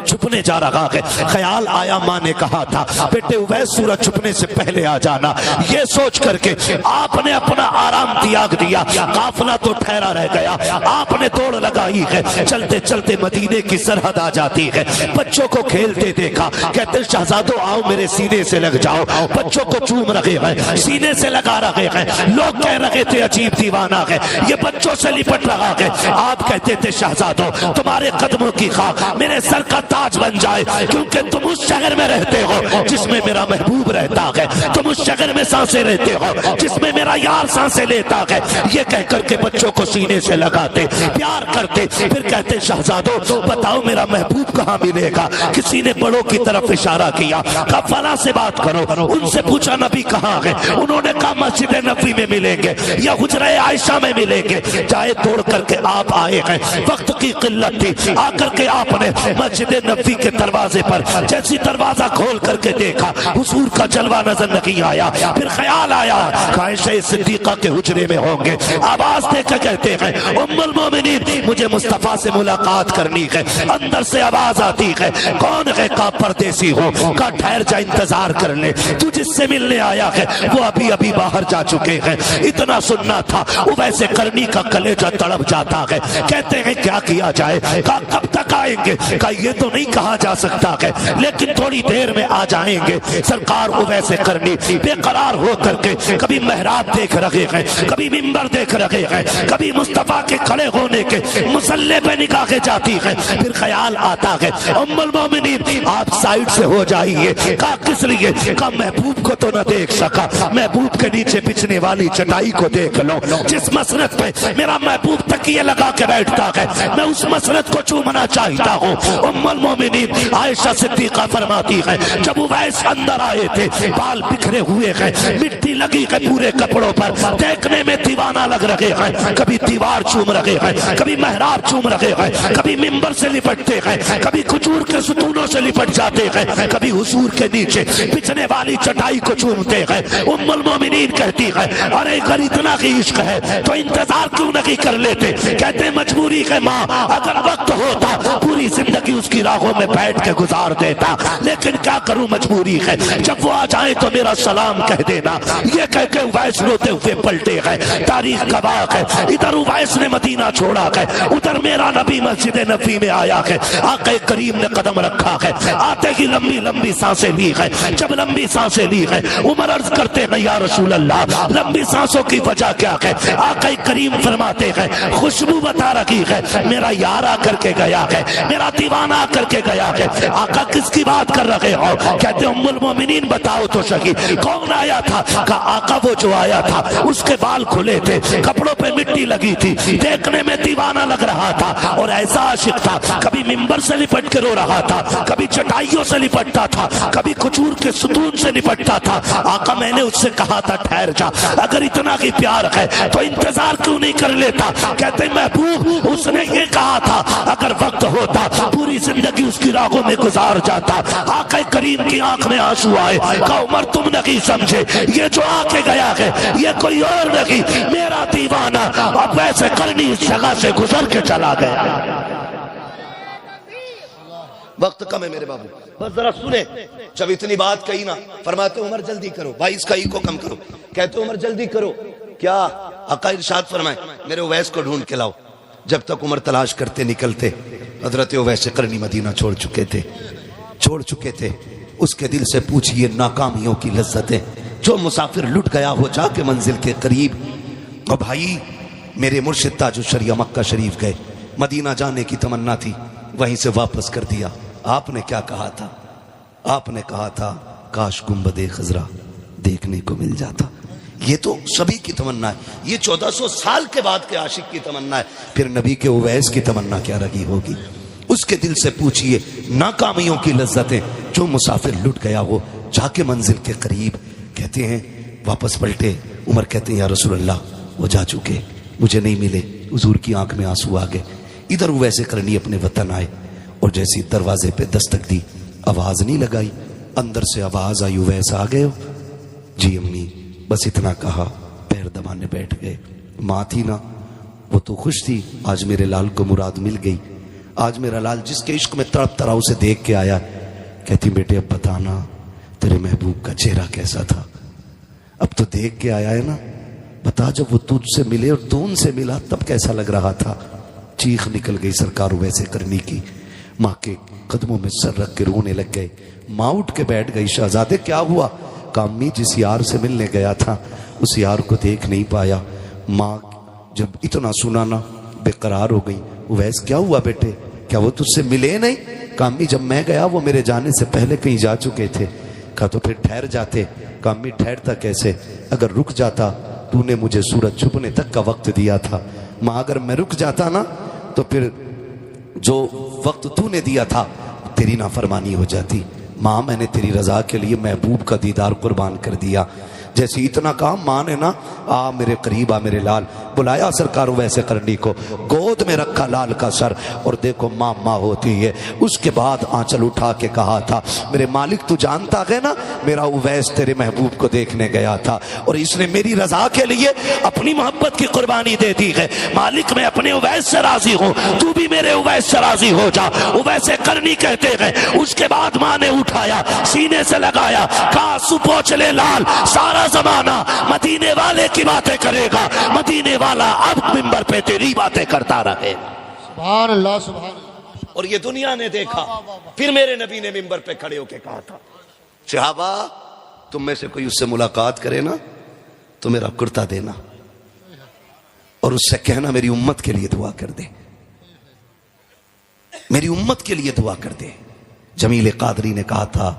چھپنے جا رہا ہے. خیال آیا ماں نے کہا تھا بیٹے اویس سورج چھپنے سے پہلے آ جانا. یہ سوچ کر کے آپ نے اپنا آرام تیاگ دیا, قافلہ تو ٹھہرا رہ گیا. آپ نے دوڑ لگائی ہے, چلتے چلتے مدینے کی سرحد آ جاتی ہے. بچوں کو کھیلتے دیکھا, کہتے شہزادو آؤ میرے سینے سے لگ جاؤ. بچوں کو چوم رہے ہیں, سینے سے لگا رہے ہیں. لوگ کہہ رہے تھے عجیب دیوانہ ہے, یہ بچوں سے لپٹ رہا ہے. آپ کہتے تھے شہزادو تمہارے قدموں کی خاک میرے سر کا تاج بن جائے, کیونکہ تم اس شہر میں رہتے ہو جس میں میرا محبوب رہتا ہے, تم اس شہر میں سانسیں رہتے ہو جس میں میرا یار سانسیں لیتا ہے. یہ کہہ کر کے بچوں کو سینے سے لگاتے, پیار کرتے. پھر کہتے شہزادو بتاؤ میرا محبوب کہاں ملے گا. کسی نے بڑوں کی طرف اشارہ کیا, کہا فلاں سے بات کرو, ان سے پوچھا نبی کہاں ہے؟ انہوں نے کہا مسجد نبوی میں ملیں گے یا حجرہ عائشہ میں ملیں گے. جائے توڑ کر کے آپ آئے ہیں, وقت کی قلت تھی, آ کر کے آپ نے مسجد نبوی کے دروازے پر جیسی دروازہ کھول کر کے دیکھا, حضور کا جلوہ نظر نہیں آیا. پھر خیال آیا عائشہ صدیقہ کے حجرے میں ہوں گے. آواز دے کے کہتے ہیں ام المومنین مجھے مصطفیٰ سے ملاقات کرنی ہے. اندر سے آواز آتی ہے کون ہے؟ کا پردیسی ہو. کا ٹھہر جا, انتظار کر لے, تو جس سے ملنے آیا ہے وہ ابھی ابھی باہر جا چکے ہیں. اتنا سننا تھا ویسے کرنی کا کلیجہ تڑپ جاتا ہے. کہتے ہیں کیا کیا جائے؟ کہا کب تک آئیں گے؟ کہا یہ تو نہیں کہا جا سکتا ہے لیکن تھوڑی دیر میں آ جائیں گے. سرکار ویسے کرنی بے قرار ہو کر کے کبھی محراب دیکھ رہے ہیں, کبھی منبر دیکھ رہے ہیں, کبھی مصطفیٰ کے کھڑے ہونے کے مصلی پہ نگاہیں جاتی ہیں. پھر خیال آتا ہے ام المومنین آپ سائیڈ سے ہو جائیے. کہا کس لیے؟ کہا محبوب کو تو نہ دیکھ سکا, محبوب کے نیچے بچھنے والی چٹائی کو دیکھ لو. جس مسند پہ میرا محبوب تکیے لگا کے بیٹھتا ہے میں اس مسند کو چومنا چاہتا ہوں. ام المومنین عائشہ صدیقہ فرماتی ہے جب اویس اندر آئے تھے بال بکھرے ہوئے ہیں, مٹی لگی ہے پورے کپڑوں پر, دیکھنے میں دیوانہ لگ رہے ہیں. کبھی دیوار چوم رہے ہیں, کبھی محراب چوم رہے ہیں, کبھی منبر سے لپٹتے ہیں, کبھی کھجور کے ستونوں سے لپٹ جاتے ہیں, کبھی حضور کے نیچے بچھنے والی چٹائی کو چومتے ہیں. ام المومنین کہتی ہے ارے اگر اتنا ہی عشق ہے تو انتظار کیوں نہیں کر لیتے؟ کہتے مجبوری ہے ماں, اگر وقت ہوتا پوری زندگی اس کی راہوں میں بیٹھ کے گزار دیتا, لیکن کیا کروں مجبوری ہے. جب وہ آ جائیں تو میرا سلام کہہ دینا. یہ کہہ کے اویس روتے ہوئے پلٹے گئے. تاریخ گواہ ہے ادھر اویس نے مدینہ چھوڑا ہے, ادھر میرا نبی مسجد نبوی میں آیا ہے. آقا کریم نے قدم رکھا ہے, آتے ہی لمبی لمبی سانسیں لی ہے. جب لمبی سانسیں لی ہے عمر عرض کرتے ہیں یا رسول اللہ لمبی سانسوں کی وجہ کیا ہے؟ آقا کریم فرماتے ہیں خوشبو بتا رکھی ہے, میرا یار آ کر کے گیا ہے, میرا دیوانہ آ کر کے گیا ہے. آقا کس کی بات کر رہے ہو؟ کہتے ام المومنین بتاؤ تو صحیح کون آیا تھا؟ کہا آقا وہ جو آیا تھا اس کے بال کھلے تھے, کپڑوں پہ مٹی لگی تھی, دیکھنے میں دیوانہ لگ رہا تھا اور ایسا عاشق تھا. کبھی منبر سے لپٹ کے رو رہا تھا, کبھی چٹائیوں سے لپٹتا تھا, کبھی کھجور کے ستون سے لپٹتا تھا. آقا میں نے اس سے کہا تھا ٹھہر جا, اگر اتنا ہی پیار ہے تو انتظار کیوں نہیں کر لیتا؟ کہتے محبوب اس نے یہ کہا تھا اگر وقت ہوتا پوری زندگی اس کی راہوں میں گزار جاتا. آقا کریم کی آنکھ میں آنسو آئے. کہا عمر تم نہیں سمجھے, یہ جو آ کے گیا ہے یہ کوئی اور نہیں, میرا دیوانہ. اب ویسے کرنی اس جگہ سے گزر کے چلا گیا. وقت کم ہے میرے بابو, بس ذرا سنے. جب اتنی بات کہی نا فرماتے عمر جلدی کرو, 22 کا ای کو کم کرو. کہتے عمر جلدی کرو. کیا؟ آقا ارشاد فرمائے میرے اویس کو ڈھونڈ کے لاؤ. جب تک عمر تلاش کرتے نکلتے حضرت اویس قرنی مدینہ چھوڑ چکے تھے. اس کے دل سے پوچھئے ناکامیوں کی لذتیں. جو مسافر لٹ گیا ہو جا کے منزل کے قریب. اور بھائی میرے مرشد تاج الشریعہ مکہ شریف گئے, مدینہ جانے کی تمنا تھی, وہیں سے واپس کر دیا. آپ نے کیا کہا تھا؟ آپ نے کہا تھا کاش گنبد خضرا دیکھنے کو مل جاتا. یہ تو سبھی کی تمنا ہے, یہ 1400 سال کے بعد کے عاشق کی تمنا ہے. پھر نبی کے اویس کی تمنا کیا رہی ہوگی؟ اس کے دل سے پوچھئے ناکامیوں کی لذتیں. جو مسافر لٹ گیا ہو جا کے منزل کے قریب. کہتے ہیں واپس پلٹے. عمر کہتے ہیں یا رسول اللہ وہ جا چکے, مجھے نہیں ملے. حضور کی آنکھ میں آنسو آ گئے. ادھر اویس قرنی اپنے وطن آئے اور جیسی دروازے پہ دستک دی, آواز نہیں لگائی, اندر سے آواز آئی اویس آ گئے ہو؟ جی امی, بس اتنا کہا, پیر دبانے بیٹھ گئے. ماں تھی نا وہ تو خوش تھی, آج میرے لال کو مراد مل گئی. آج میرا لال جس کے عشق میں تڑپ تڑا اسے دیکھ کے آیا. کہتی بیٹے اب بتانا تیرے محبوب کا چہرہ کیسا تھا؟ اب تو دیکھ کے آیا ہے نا, بتا جب وہ تجھ سے ملے اور تو ان سے ملا تب کیسا لگ رہا تھا؟ چیخ نکل گئی سرکار ویسے کرنی کی. ماں کے قدموں میں سر رکھ کے رونے لگ گئے. ماں اٹھ کے بیٹھ گئی. شہزادے کیا ہوا؟ امی جس یار سے ملنے گیا تھا اس یار کو دیکھ نہیں پایا. ماں جب اتنا سنا نا بے قرار ہو گئی. اویس کیا ہوا بیٹے, کیا وہ تجھ سے ملے نہیں؟ امی جب میں گیا وہ میرے جانے سے پہلے کہیں جا چکے تھے. کہا تو پھر ٹھہر جاتے. امی ٹھہرتا کیسے, اگر رک جاتا تو نے مجھے سورج چھپنے تک کا وقت دیا تھا. ماں اگر میں رک جاتا نا تو پھر جو وقت تو نے دیا تھا تیری نافرمانی ہو جاتی. ماں میں نے تیری رضا کے لیے محبوب کا دیدار قربان کر دیا. جیسے اتنا کہا ماں نے نا آ میرے قریب آ میرے لال, بلایا سرکار ویسے کرنی کو, گود میں رکھا لال کا سر, اور دیکھو ماں ماں ہوتی ہے. اس کے بعد آنچل اٹھا کے کہا تھا میرے مالک تو جانتا ہے نا میرا اویس تیرے محبوب کو دیکھنے گیا تھا اور اس نے میری رضا کے لیے اپنی محبت کی قربانی دے دی ہے. مالک میں اپنے اویس سے راضی ہوں, تو بھی میرے اویس سے راضی ہو جا. اویس کرنی کہتے ہیں. اس کے بعد ماں نے اٹھایا سینے سے لگایا, کہا سو پوچھ لے لال, سارا زمانہ مدینے والے کی باتیں کرے گا, مدینے والا اب منبر پہ تیری باتیں کرتا رہے گا. سبحان اللہ سبحان اللہ. اور یہ دنیا نے دیکھا. پھر میرے نبی نے منبر پہ کھڑے ہو کے کہا تھا صحابہ تم میں سے کوئی اس سے ملاقات کرے نا تو میرا کرتا دینا اور اس سے کہنا میری امت کے لیے دعا کر دے, میری امت کے لیے دعا کر دے. جمیل قادری نے کہا تھا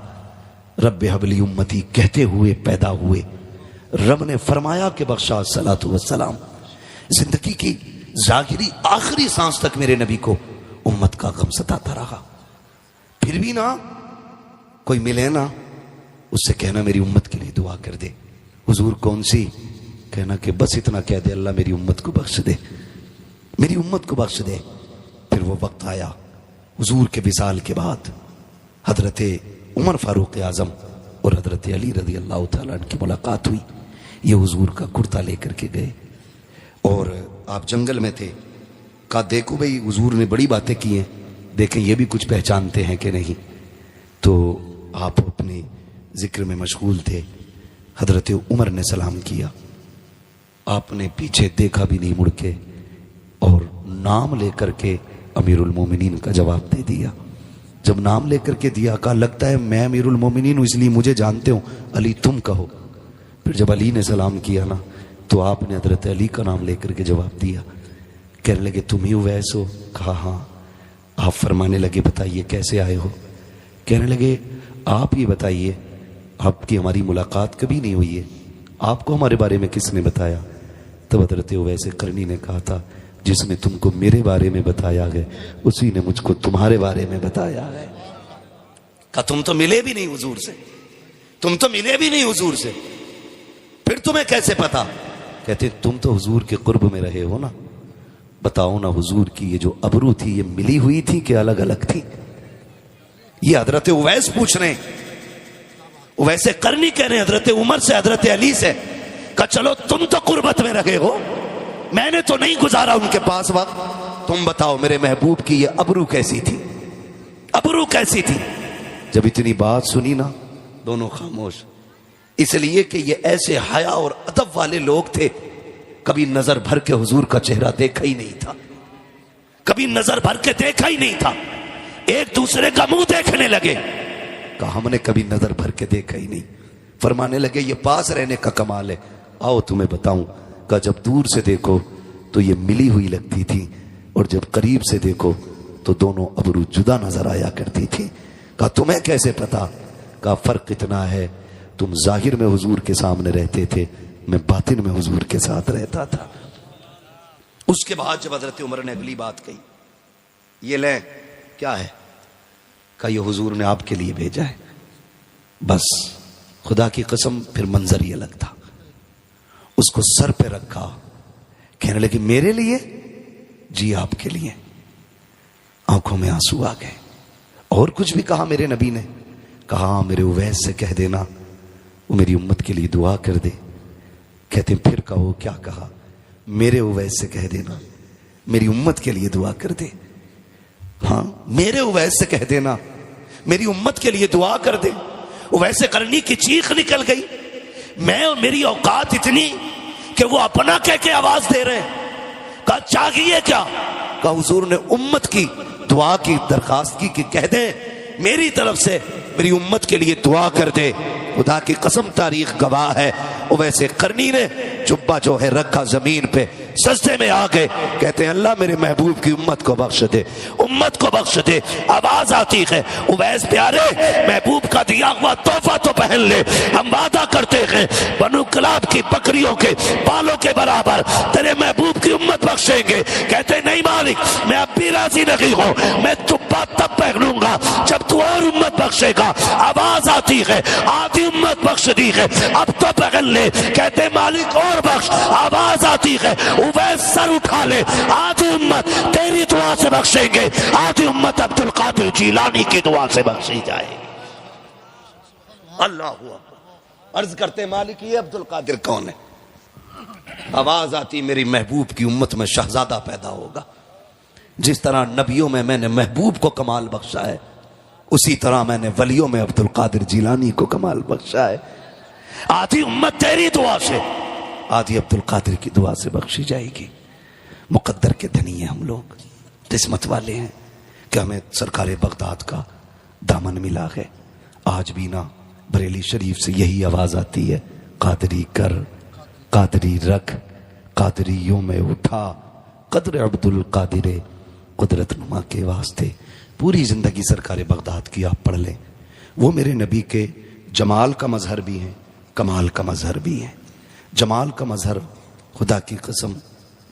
رب حبلی امتی کہتے ہوئے پیدا ہوئے, رب نے فرمایا کہ بخشا صلاۃ والسلام. زندگی کی ظاہری آخری سانس تک میرے نبی کو امت کا غم ستاتا رہا. پھر بھی نا کوئی ملے نا اس سے کہنا میری امت کے لیے دعا کر دے. حضور کون سی, کہنا کہ بس اتنا کہہ دے اللہ میری امت کو بخش دے, میری امت کو بخش دے. پھر وہ وقت آیا حضور کے وصال کے بعد حضرت عمر فاروق اعظم اور حضرت علی رضی اللہ تعالیٰ عنہ کی ملاقات ہوئی. یہ حضور کا کرتا لے کر کے گئے اور آپ جنگل میں تھے. کہا دیکھو بھئی حضور نے بڑی باتیں کی ہیں, دیکھیں یہ بھی کچھ پہچانتے ہیں کہ نہیں. تو آپ اپنے ذکر میں مشغول تھے. حضرت عمر نے سلام کیا, آپ نے پیچھے دیکھا بھی نہیں مڑ کے اور نام لے کر کے امیر المومنین کا جواب دے دیا. جب نام لے کر کے دیا کہا لگتا ہے میں امیر المومنین ہوں اس لیے مجھے جانتے ہوں, علی تم کہو. پھر جب علی نے سلام کیا نا تو آپ نے حضرت علی کا نام لے کر کے جواب دیا. کہنے لگے تم ہی اویس ہو, کہا ہاں. آپ فرمانے لگے بتائیے کیسے آئے ہو. کہنے لگے آپ یہ بتائیے آپ کی ہماری ملاقات کبھی نہیں ہوئی ہے, آپ کو ہمارے بارے میں کس نے بتایا. تب حضرت اویس کرنی نے کہا تھا جس نے تم کو میرے بارے میں بتایا ہے اسی نے مجھ کو تمہارے بارے میں بتایا ہے. کہ تم تو ملے بھی نہیں حضور سے, تم تو ملے بھی نہیں حضور سے, پھر تمہیں کیسے پتا. کہتے تم تو حضور کے قرب میں رہے ہو نا, بتاؤ نا حضور کی یہ جو ابرو تھی یہ ملی ہوئی تھی کہ الگ الگ تھی. یہ حضرت اویس پوچھ رہے ہیں, اویس کرنی کہہ رہے ہیں حضرت عمر سے حضرت علی سے. کہ چلو تم تو قربت میں رہے ہو, میں نے تو نہیں گزارا ان کے پاس وقت, تم بتاؤ میرے محبوب کی یہ ابرو کیسی تھی, ابرو کیسی تھی. جب اتنی بات سنی نا دونوں خاموش, اس لیے کہ یہ ایسے حیا اور ادب والے لوگ تھے کبھی نظر بھر کے حضور کا چہرہ دیکھا ہی نہیں تھا, کبھی نظر بھر کے دیکھا ہی نہیں تھا. ایک دوسرے کا منہ دیکھنے لگے. کہا ہم نے کبھی نظر بھر کے دیکھا ہی نہیں. فرمانے لگے یہ پاس رہنے کا کمال ہے. آؤ تمہیں بتاؤں. کہا جب دور سے دیکھو تو یہ ملی ہوئی لگتی تھی اور جب قریب سے دیکھو تو دونوں ابرو جدا نظر آیا کرتی تھی. کہا تمہیں کیسے پتا. کہا فرق اتنا ہے تم ظاہر میں حضور کے سامنے رہتے تھے, میں باطن میں حضور کے ساتھ رہتا تھا. اس کے بعد جب حضرت عمر نے اگلی بات کہی, یہ لیں کیا ہے. کہا یہ حضور نے آپ کے لیے بھیجا ہے. بس خدا کی قسم پھر منظر یہ الگ تھا. اس کو سر پہ رکھا, کہنے لگے میرے لیے, جی آپ کے لیے. آنکھوں میں آنسو آ گئے. اور کچھ بھی کہا میرے نبی نے. کہا میرے اویس سے کہہ دینا وہ میری امت کے لیے دعا کر دے. کہتے پھر کہو کیا کہا. میرے اویس سے کہہ دینا میری امت کے لیے دعا کر دے. ہاں میرے اویس سے کہہ دینا میری امت کے لیے دعا کر دے. اویس کرنی کی چیخ نکل گئی. میں اور میری اوقات اتنی کہ وہ اپنا کہہ کے آواز دے رہے ہیں. کہا چاہیے کیا. کہا حضور نے امت کی دعا کی درخواست کی کہ کہہ دیں میری طرف سے میری امت کے لیے دعا کر دے. خدا کی قسم تاریخ گواہ ہے اویس کرنی نے جبہ جو ہے رکھا زمین پہ, سجدے میں آ گئے، کہتے ہیں اللہ میرے محبوب کی امت کو بخش دے، امت کو بخش دے۔ آواز آتی ہے اویس پیارے محبوب کا دیا ہوا تحفہ تو پہن لے، ہم وعدہ کرتے ہیں بنو کلاب کی بکریوں کے بالوں کے برابر تیرے محبوب کی امت بخشیں گے۔ کہتے نہیں مالک میں اب بھی راضی نہیں ہوں، میں جبہ تب پہنوں گا جب تو اور امت بخشے گا۔ آواز آتی ہے آدھی امت بخش دی ہے اب تو پہن لے، کہتے مالک اور بخش۔ آواز آتی ہے اویس سر اٹھا لے، آدھی امت تیری دعا سے بخشیں گے، آدھی امت عبد القادر جیلانی کی دعا سے بخشی جائے۔ اللہ اکبر۔ عرض کرتے مالک یہ عبد القادر کون ہے؟ آواز آتی میری محبوب کی امت میں شہزادہ پیدا ہوگا۔ جس طرح نبیوں میں نے محبوب کو کمال بخشا ہے، اسی طرح میں نے ولیوں میں عبد القادر جیلانی کو کمال بخشا ہے۔ آدھی امت تیری دعا سے، آدھی عبد القادر کی دعا سے بخشی جائے گی۔ مقدر کے دھنی ہیں ہم لوگ، قسمت والے ہیں کہ ہمیں سرکار بغداد کا دامن ملا ہے۔ آج بھی نا بریلی شریف سے یہی آواز آتی ہے، قادری کر قادری رکھ قادریوں میں اٹھا، قدر عبد القادر قدرت نما کے واسطے۔ پوری زندگی سرکار بغداد کی آپ پڑھ لیں، وہ میرے نبی کے جمال کا مظہر بھی ہیں، کمال کا مظہر بھی ہیں۔ جمال کا مظہر خدا کی قسم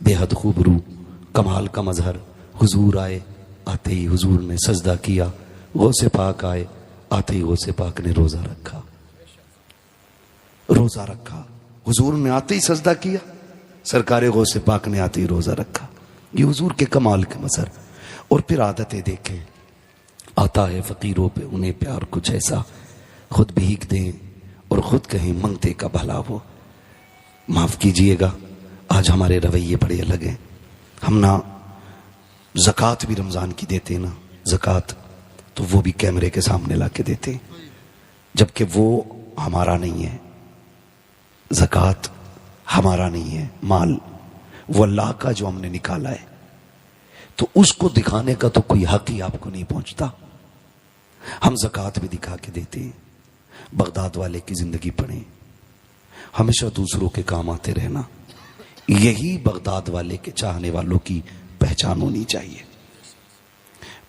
بے حد خوب رو، کمال کا مظہر حضور آئے، آتے ہی حضور نے سجدہ کیا، غوث پاک آئے، آتے ہی غوث پاک نے روزہ رکھا، روزہ رکھا۔ حضور نے آتے ہی سجدہ کیا، سرکار غوث پاک نے آتے ہی روزہ رکھا۔ یہ حضور کے کمال کے مظہر۔ اور پھر عادتیں دیکھیں، آتا ہے فقیروں پہ انہیں پیار کچھ ایسا، خود بھیک دیں اور خود کہیں منگتے کا بھلا وہ۔ معاف کیجئے گا آج ہمارے رویے بڑے الگ ہیں۔ ہم نہ زکوٰۃ بھی رمضان کی دیتے ہیں، نا زکوٰۃ تو وہ بھی کیمرے کے سامنے لا کے دیتے ہیں، جبکہ وہ ہمارا نہیں ہے۔ زکوٰۃ ہمارا نہیں ہے، مال وہ اللہ کا جو ہم نے نکالا ہے، تو اس کو دکھانے کا تو کوئی حق ہی آپ کو نہیں پہنچتا۔ ہم زکوٰۃ بھی دکھا کے دیتے ہیں۔ بغداد والے کی زندگی پڑھیں، ہمیشہ دوسروں کے کام آتے رہنا، یہی بغداد والے کے چاہنے والوں کی پہچان ہونی چاہیے،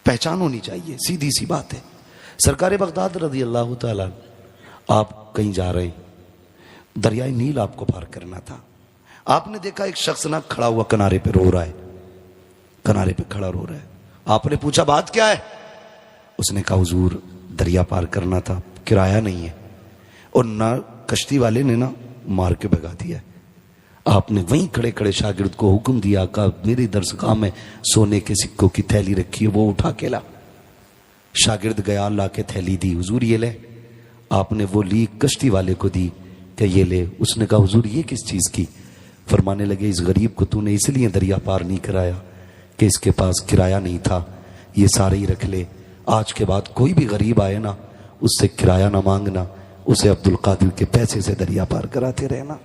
پہچان ہونی چاہیے، سیدھی سی بات ہے۔ سرکار بغداد رضی اللہ تعالیٰ، آپ کہیں جا رہے ہیں، دریائے نیل آپ کو پار کرنا تھا، آپ نے دیکھا ایک شخص نہ کھڑا ہوا کنارے پہ رو رہا ہے، کنارے پہ کھڑا رو رہا ہے۔ آپ نے پوچھا بات کیا ہے؟ اس نے کہا حضور دریا پار کرنا تھا، کرایہ نہیں ہے، اور نہ کشتی والے نے نا مار کے بھگا دیا۔ آپ نے وہیں کھڑے کھڑے شاگرد کو حکم دیا، کہا میرے درسگاہ میں سونے کے سکوں کی تھیلی رکھی ہے، وہ اٹھا کے لا۔ شاگرد گیا، لا کے تھیلی دی، حضور یہ لے۔ آپ نے وہ لی، کشتی والے کو دی کہ یہ لے۔ اس نے کہا حضور یہ کس چیز کی؟ فرمانے لگے اس غریب کو تو نے اس لیے دریا پار نہیں کرایا کہ اس کے پاس کرایہ نہیں تھا، یہ سارے ہی رکھ لے۔ آج کے بعد کوئی بھی غریب آئے نا، اس سے کرایہ نہ مانگنا، اسے عبد القادر کے پیسے سے دریا پار کراتے رہنا۔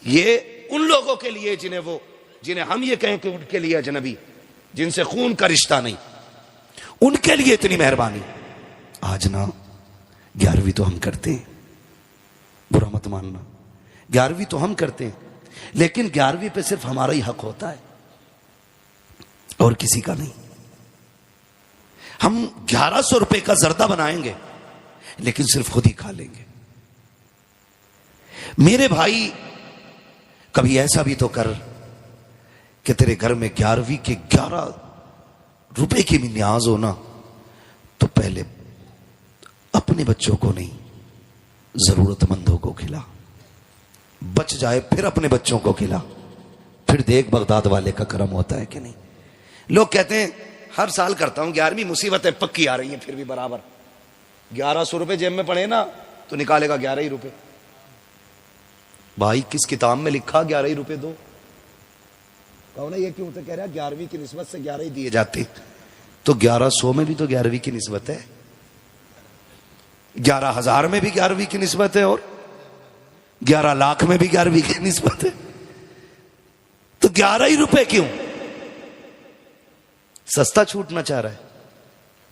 یہ ان لوگوں کے لیے جنہیں ہم یہ کہیں کہ ان کے لیے اجنبی، جن سے خون کا رشتہ نہیں، ان کے لیے اتنی مہربانی۔ آج نا 11ویں تو ہم کرتے ہیں، برا مت ماننا، 11ویں تو ہم کرتے ہیں، لیکن 11ویں پہ صرف ہمارا ہی حق ہوتا ہے اور کسی کا نہیں۔ ہم 1100 روپے کا زردہ بنائیں گے لیکن صرف خود ہی کھا لیں گے۔ میرے بھائی کبھی ایسا بھی تو کر کہ تیرے گھر میں 11ویں کے 11 روپے کی بھی نیاز ہو نا، تو پہلے اپنے بچوں کو نہیں ضرورت مندوں کو کھلا، بچ جائے پھر اپنے بچوں کو کھلا، پھر دیکھ بغداد والے کا کرم ہوتا ہے کہ نہیں۔ لوگ کہتے ہیں ہر سال کرتا ہوں 11ویں، مصیبتیں پکی آ رہی ہیں، پھر بھی برابر 1100 روپے جیب میں پڑے نا تو نکالے گا 11 ہی روپے۔ بھائی کس کتاب میں لکھا 11 ہی روپے دو؟ کہو نا یہ کیوں تو کہہ رہا ہے 11ویں کی نسبت سے 11 ہی دیے جاتے، تو 1100 میں بھی تو 11ویں کی نسبت ہے، 11,000 میں بھی 11ویں کی نسبت ہے، اور 11 لاکھ میں بھی 11ویں کی نسبت ہے، تو 11 ہی روپے کیوں؟ سستا چھوٹنا چاہ رہا ہے۔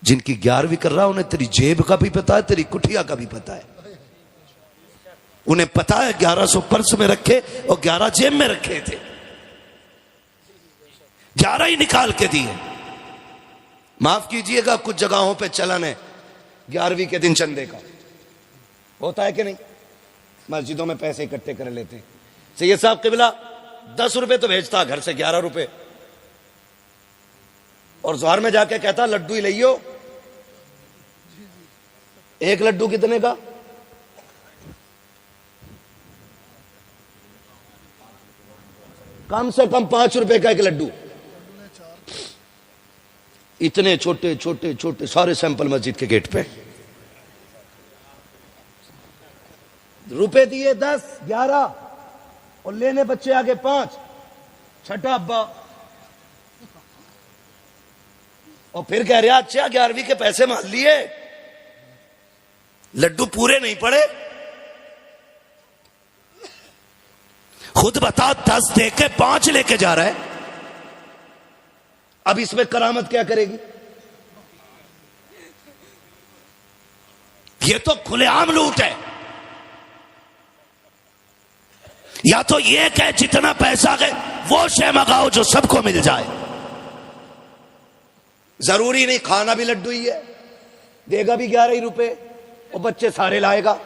جن کی 11ویں کر رہا انہیں تیری جیب کا بھی پتا ہے، تیری کٹھیا کا بھی پتا ہے، انہیں پتا ہے 1100 پرس میں رکھے اور 11 جیب میں رکھے تھے۔ 11 ہی نکال کے دیے. معاف کیجئے گا کچھ جگہوں پہ چلن ہے 11ویں کے دن چندے کا، ہوتا ہے کہ نہیں؟ مسجدوں میں پیسے اکٹھے کر لیتے ہیں. سید صاحب قبلہ 10 روپے تو بھیجتا گھر سے، 11 روپے، اور ظہر میں جا کے کہتا لڈو ہی لئیو. ایک لڈو کتنے کا؟ کم سے کم 5 روپے کا ایک لڈو. اتنے چھوٹے چھوٹے چھوٹے سارے سیمپل مسجد کے گیٹ پہ. روپے دیے 10 11 اور لینے بچے آگے 5، چھٹا ابا. اور پھر کہہ رہے اچھا 11ویں کے پیسے مان لیے، لڈو پورے نہیں پڑے. خود بتا 10 دے کے 5 لے کے جا رہا ہے. اب اس میں کرامت کیا کرے گی؟ یہ تو کھلے عام لوٹ ہے. یا تو یہ کہ جتنا پیسہ ہے وہ شے منگاؤ جو سب کو مل جائے. ضروری نہیں کھانا بھی لڈو ہی ہے، دے گا بھی 11 ہی روپے اور بچے سارے لائے گا.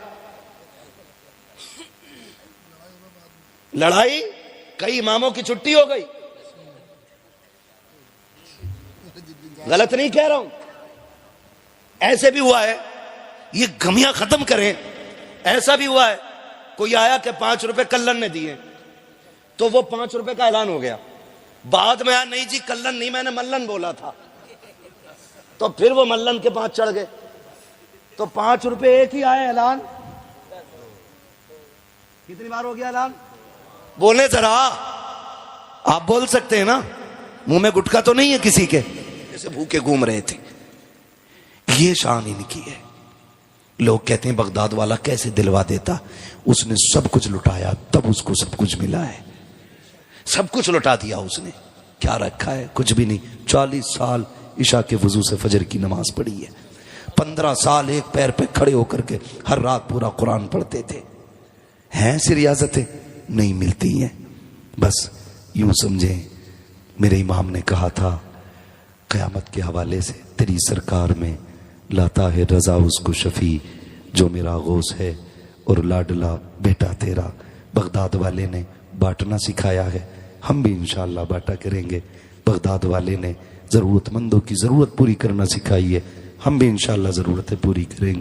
لڑائی کئی اماموں کی چھٹی ہو گئی. غلط نہیں کہہ رہا ہوں، ایسے بھی ہوا ہے. یہ گمیاں ختم کریں. ایسا بھی ہوا ہے کوئی آیا کہ 5 روپے کلن نے دیے تو وہ 5 روپے کا اعلان ہو گیا. بعد میں نہیں جی کلن نہیں میں نے ملن بولا تھا، تو پھر وہ ملن کے 5 چڑھ گئے. تو 5 روپے ایک ہی آئے اعلان. کتنی بار ہو گیا اعلان؟ بولے ذرا، آپ بول سکتے ہیں نا، منہ میں گٹکا تو نہیں ہے کسی کے، جیسے بھوکے گھوم رہے تھے. یہ شان ان کی ہے. لوگ کہتے ہیں بغداد والا کیسے دلوا دیتا، اس نے سب کچھ لٹایا تب اس کو سب کچھ ملا ہے. سب کچھ لٹا دیا اس نے، کیا رکھا ہے؟ کچھ بھی نہیں. 40 سال عشاء کے وضو سے فجر کی نماز پڑھی ہے. 15 سال ایک پیر پہ کھڑے ہو کر کے ہر رات پورا قرآن پڑھتے تھے. ہیں سے ریاضتیں نہیں ملتی ہیں. بس یوں سمجھیں میرے امام نے کہا تھا قیامت کے حوالے سے تیری سرکار میں لاتا ہے رضا اس کو شفیع جو میرا غوث ہے اور لاڈلا بیٹا تیرا. بغداد والے نے بانٹنا سکھایا ہے، ہم بھی انشاءاللہ بانٹا کریں گے. بغداد والے نے ضرورت مندوں کی ضرورت پوری کرنا سکھائی ہے، ہم بھی انشاءاللہ ضرورتیں پوری کریں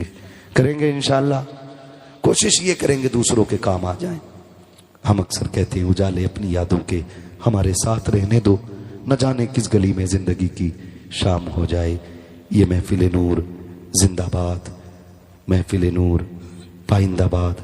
گے انشاءاللہ. کوشش یہ کریں گے دوسروں کے کام آ جائیں. ہم اکثر کہتے ہیں اجالے اپنی یادوں کے ہمارے ساتھ رہنے دو، نہ جانے کس گلی میں زندگی کی شام ہو جائے. یہ محفل نور زندہ باد، محفل نور پائندہ باد.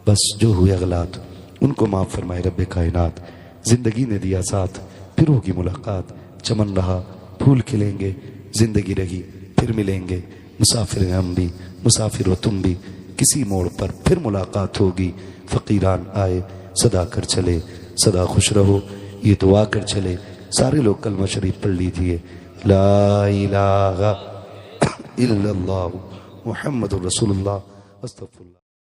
بس جو ہوئے اغلاط ان کو معاف فرمائے رب کائنات. زندگی نے دیا ساتھ پھر ہوگی ملاقات. چمن رہا پھول کھلیں گے، زندگی رہی پھر ملیں گے. مسافر ہیں ہم بھی، مسافر ہو تم بھی، کسی موڑ پر پھر ملاقات ہوگی. فقیران آئے صدا کر چلے، صدا خوش رہو یہ دعا کر چلے. سارے لوگ کلمہ شریف پڑھ لیجئے. لا الہ الا اللہ محمد رسول اللہ. استغفر اللہ.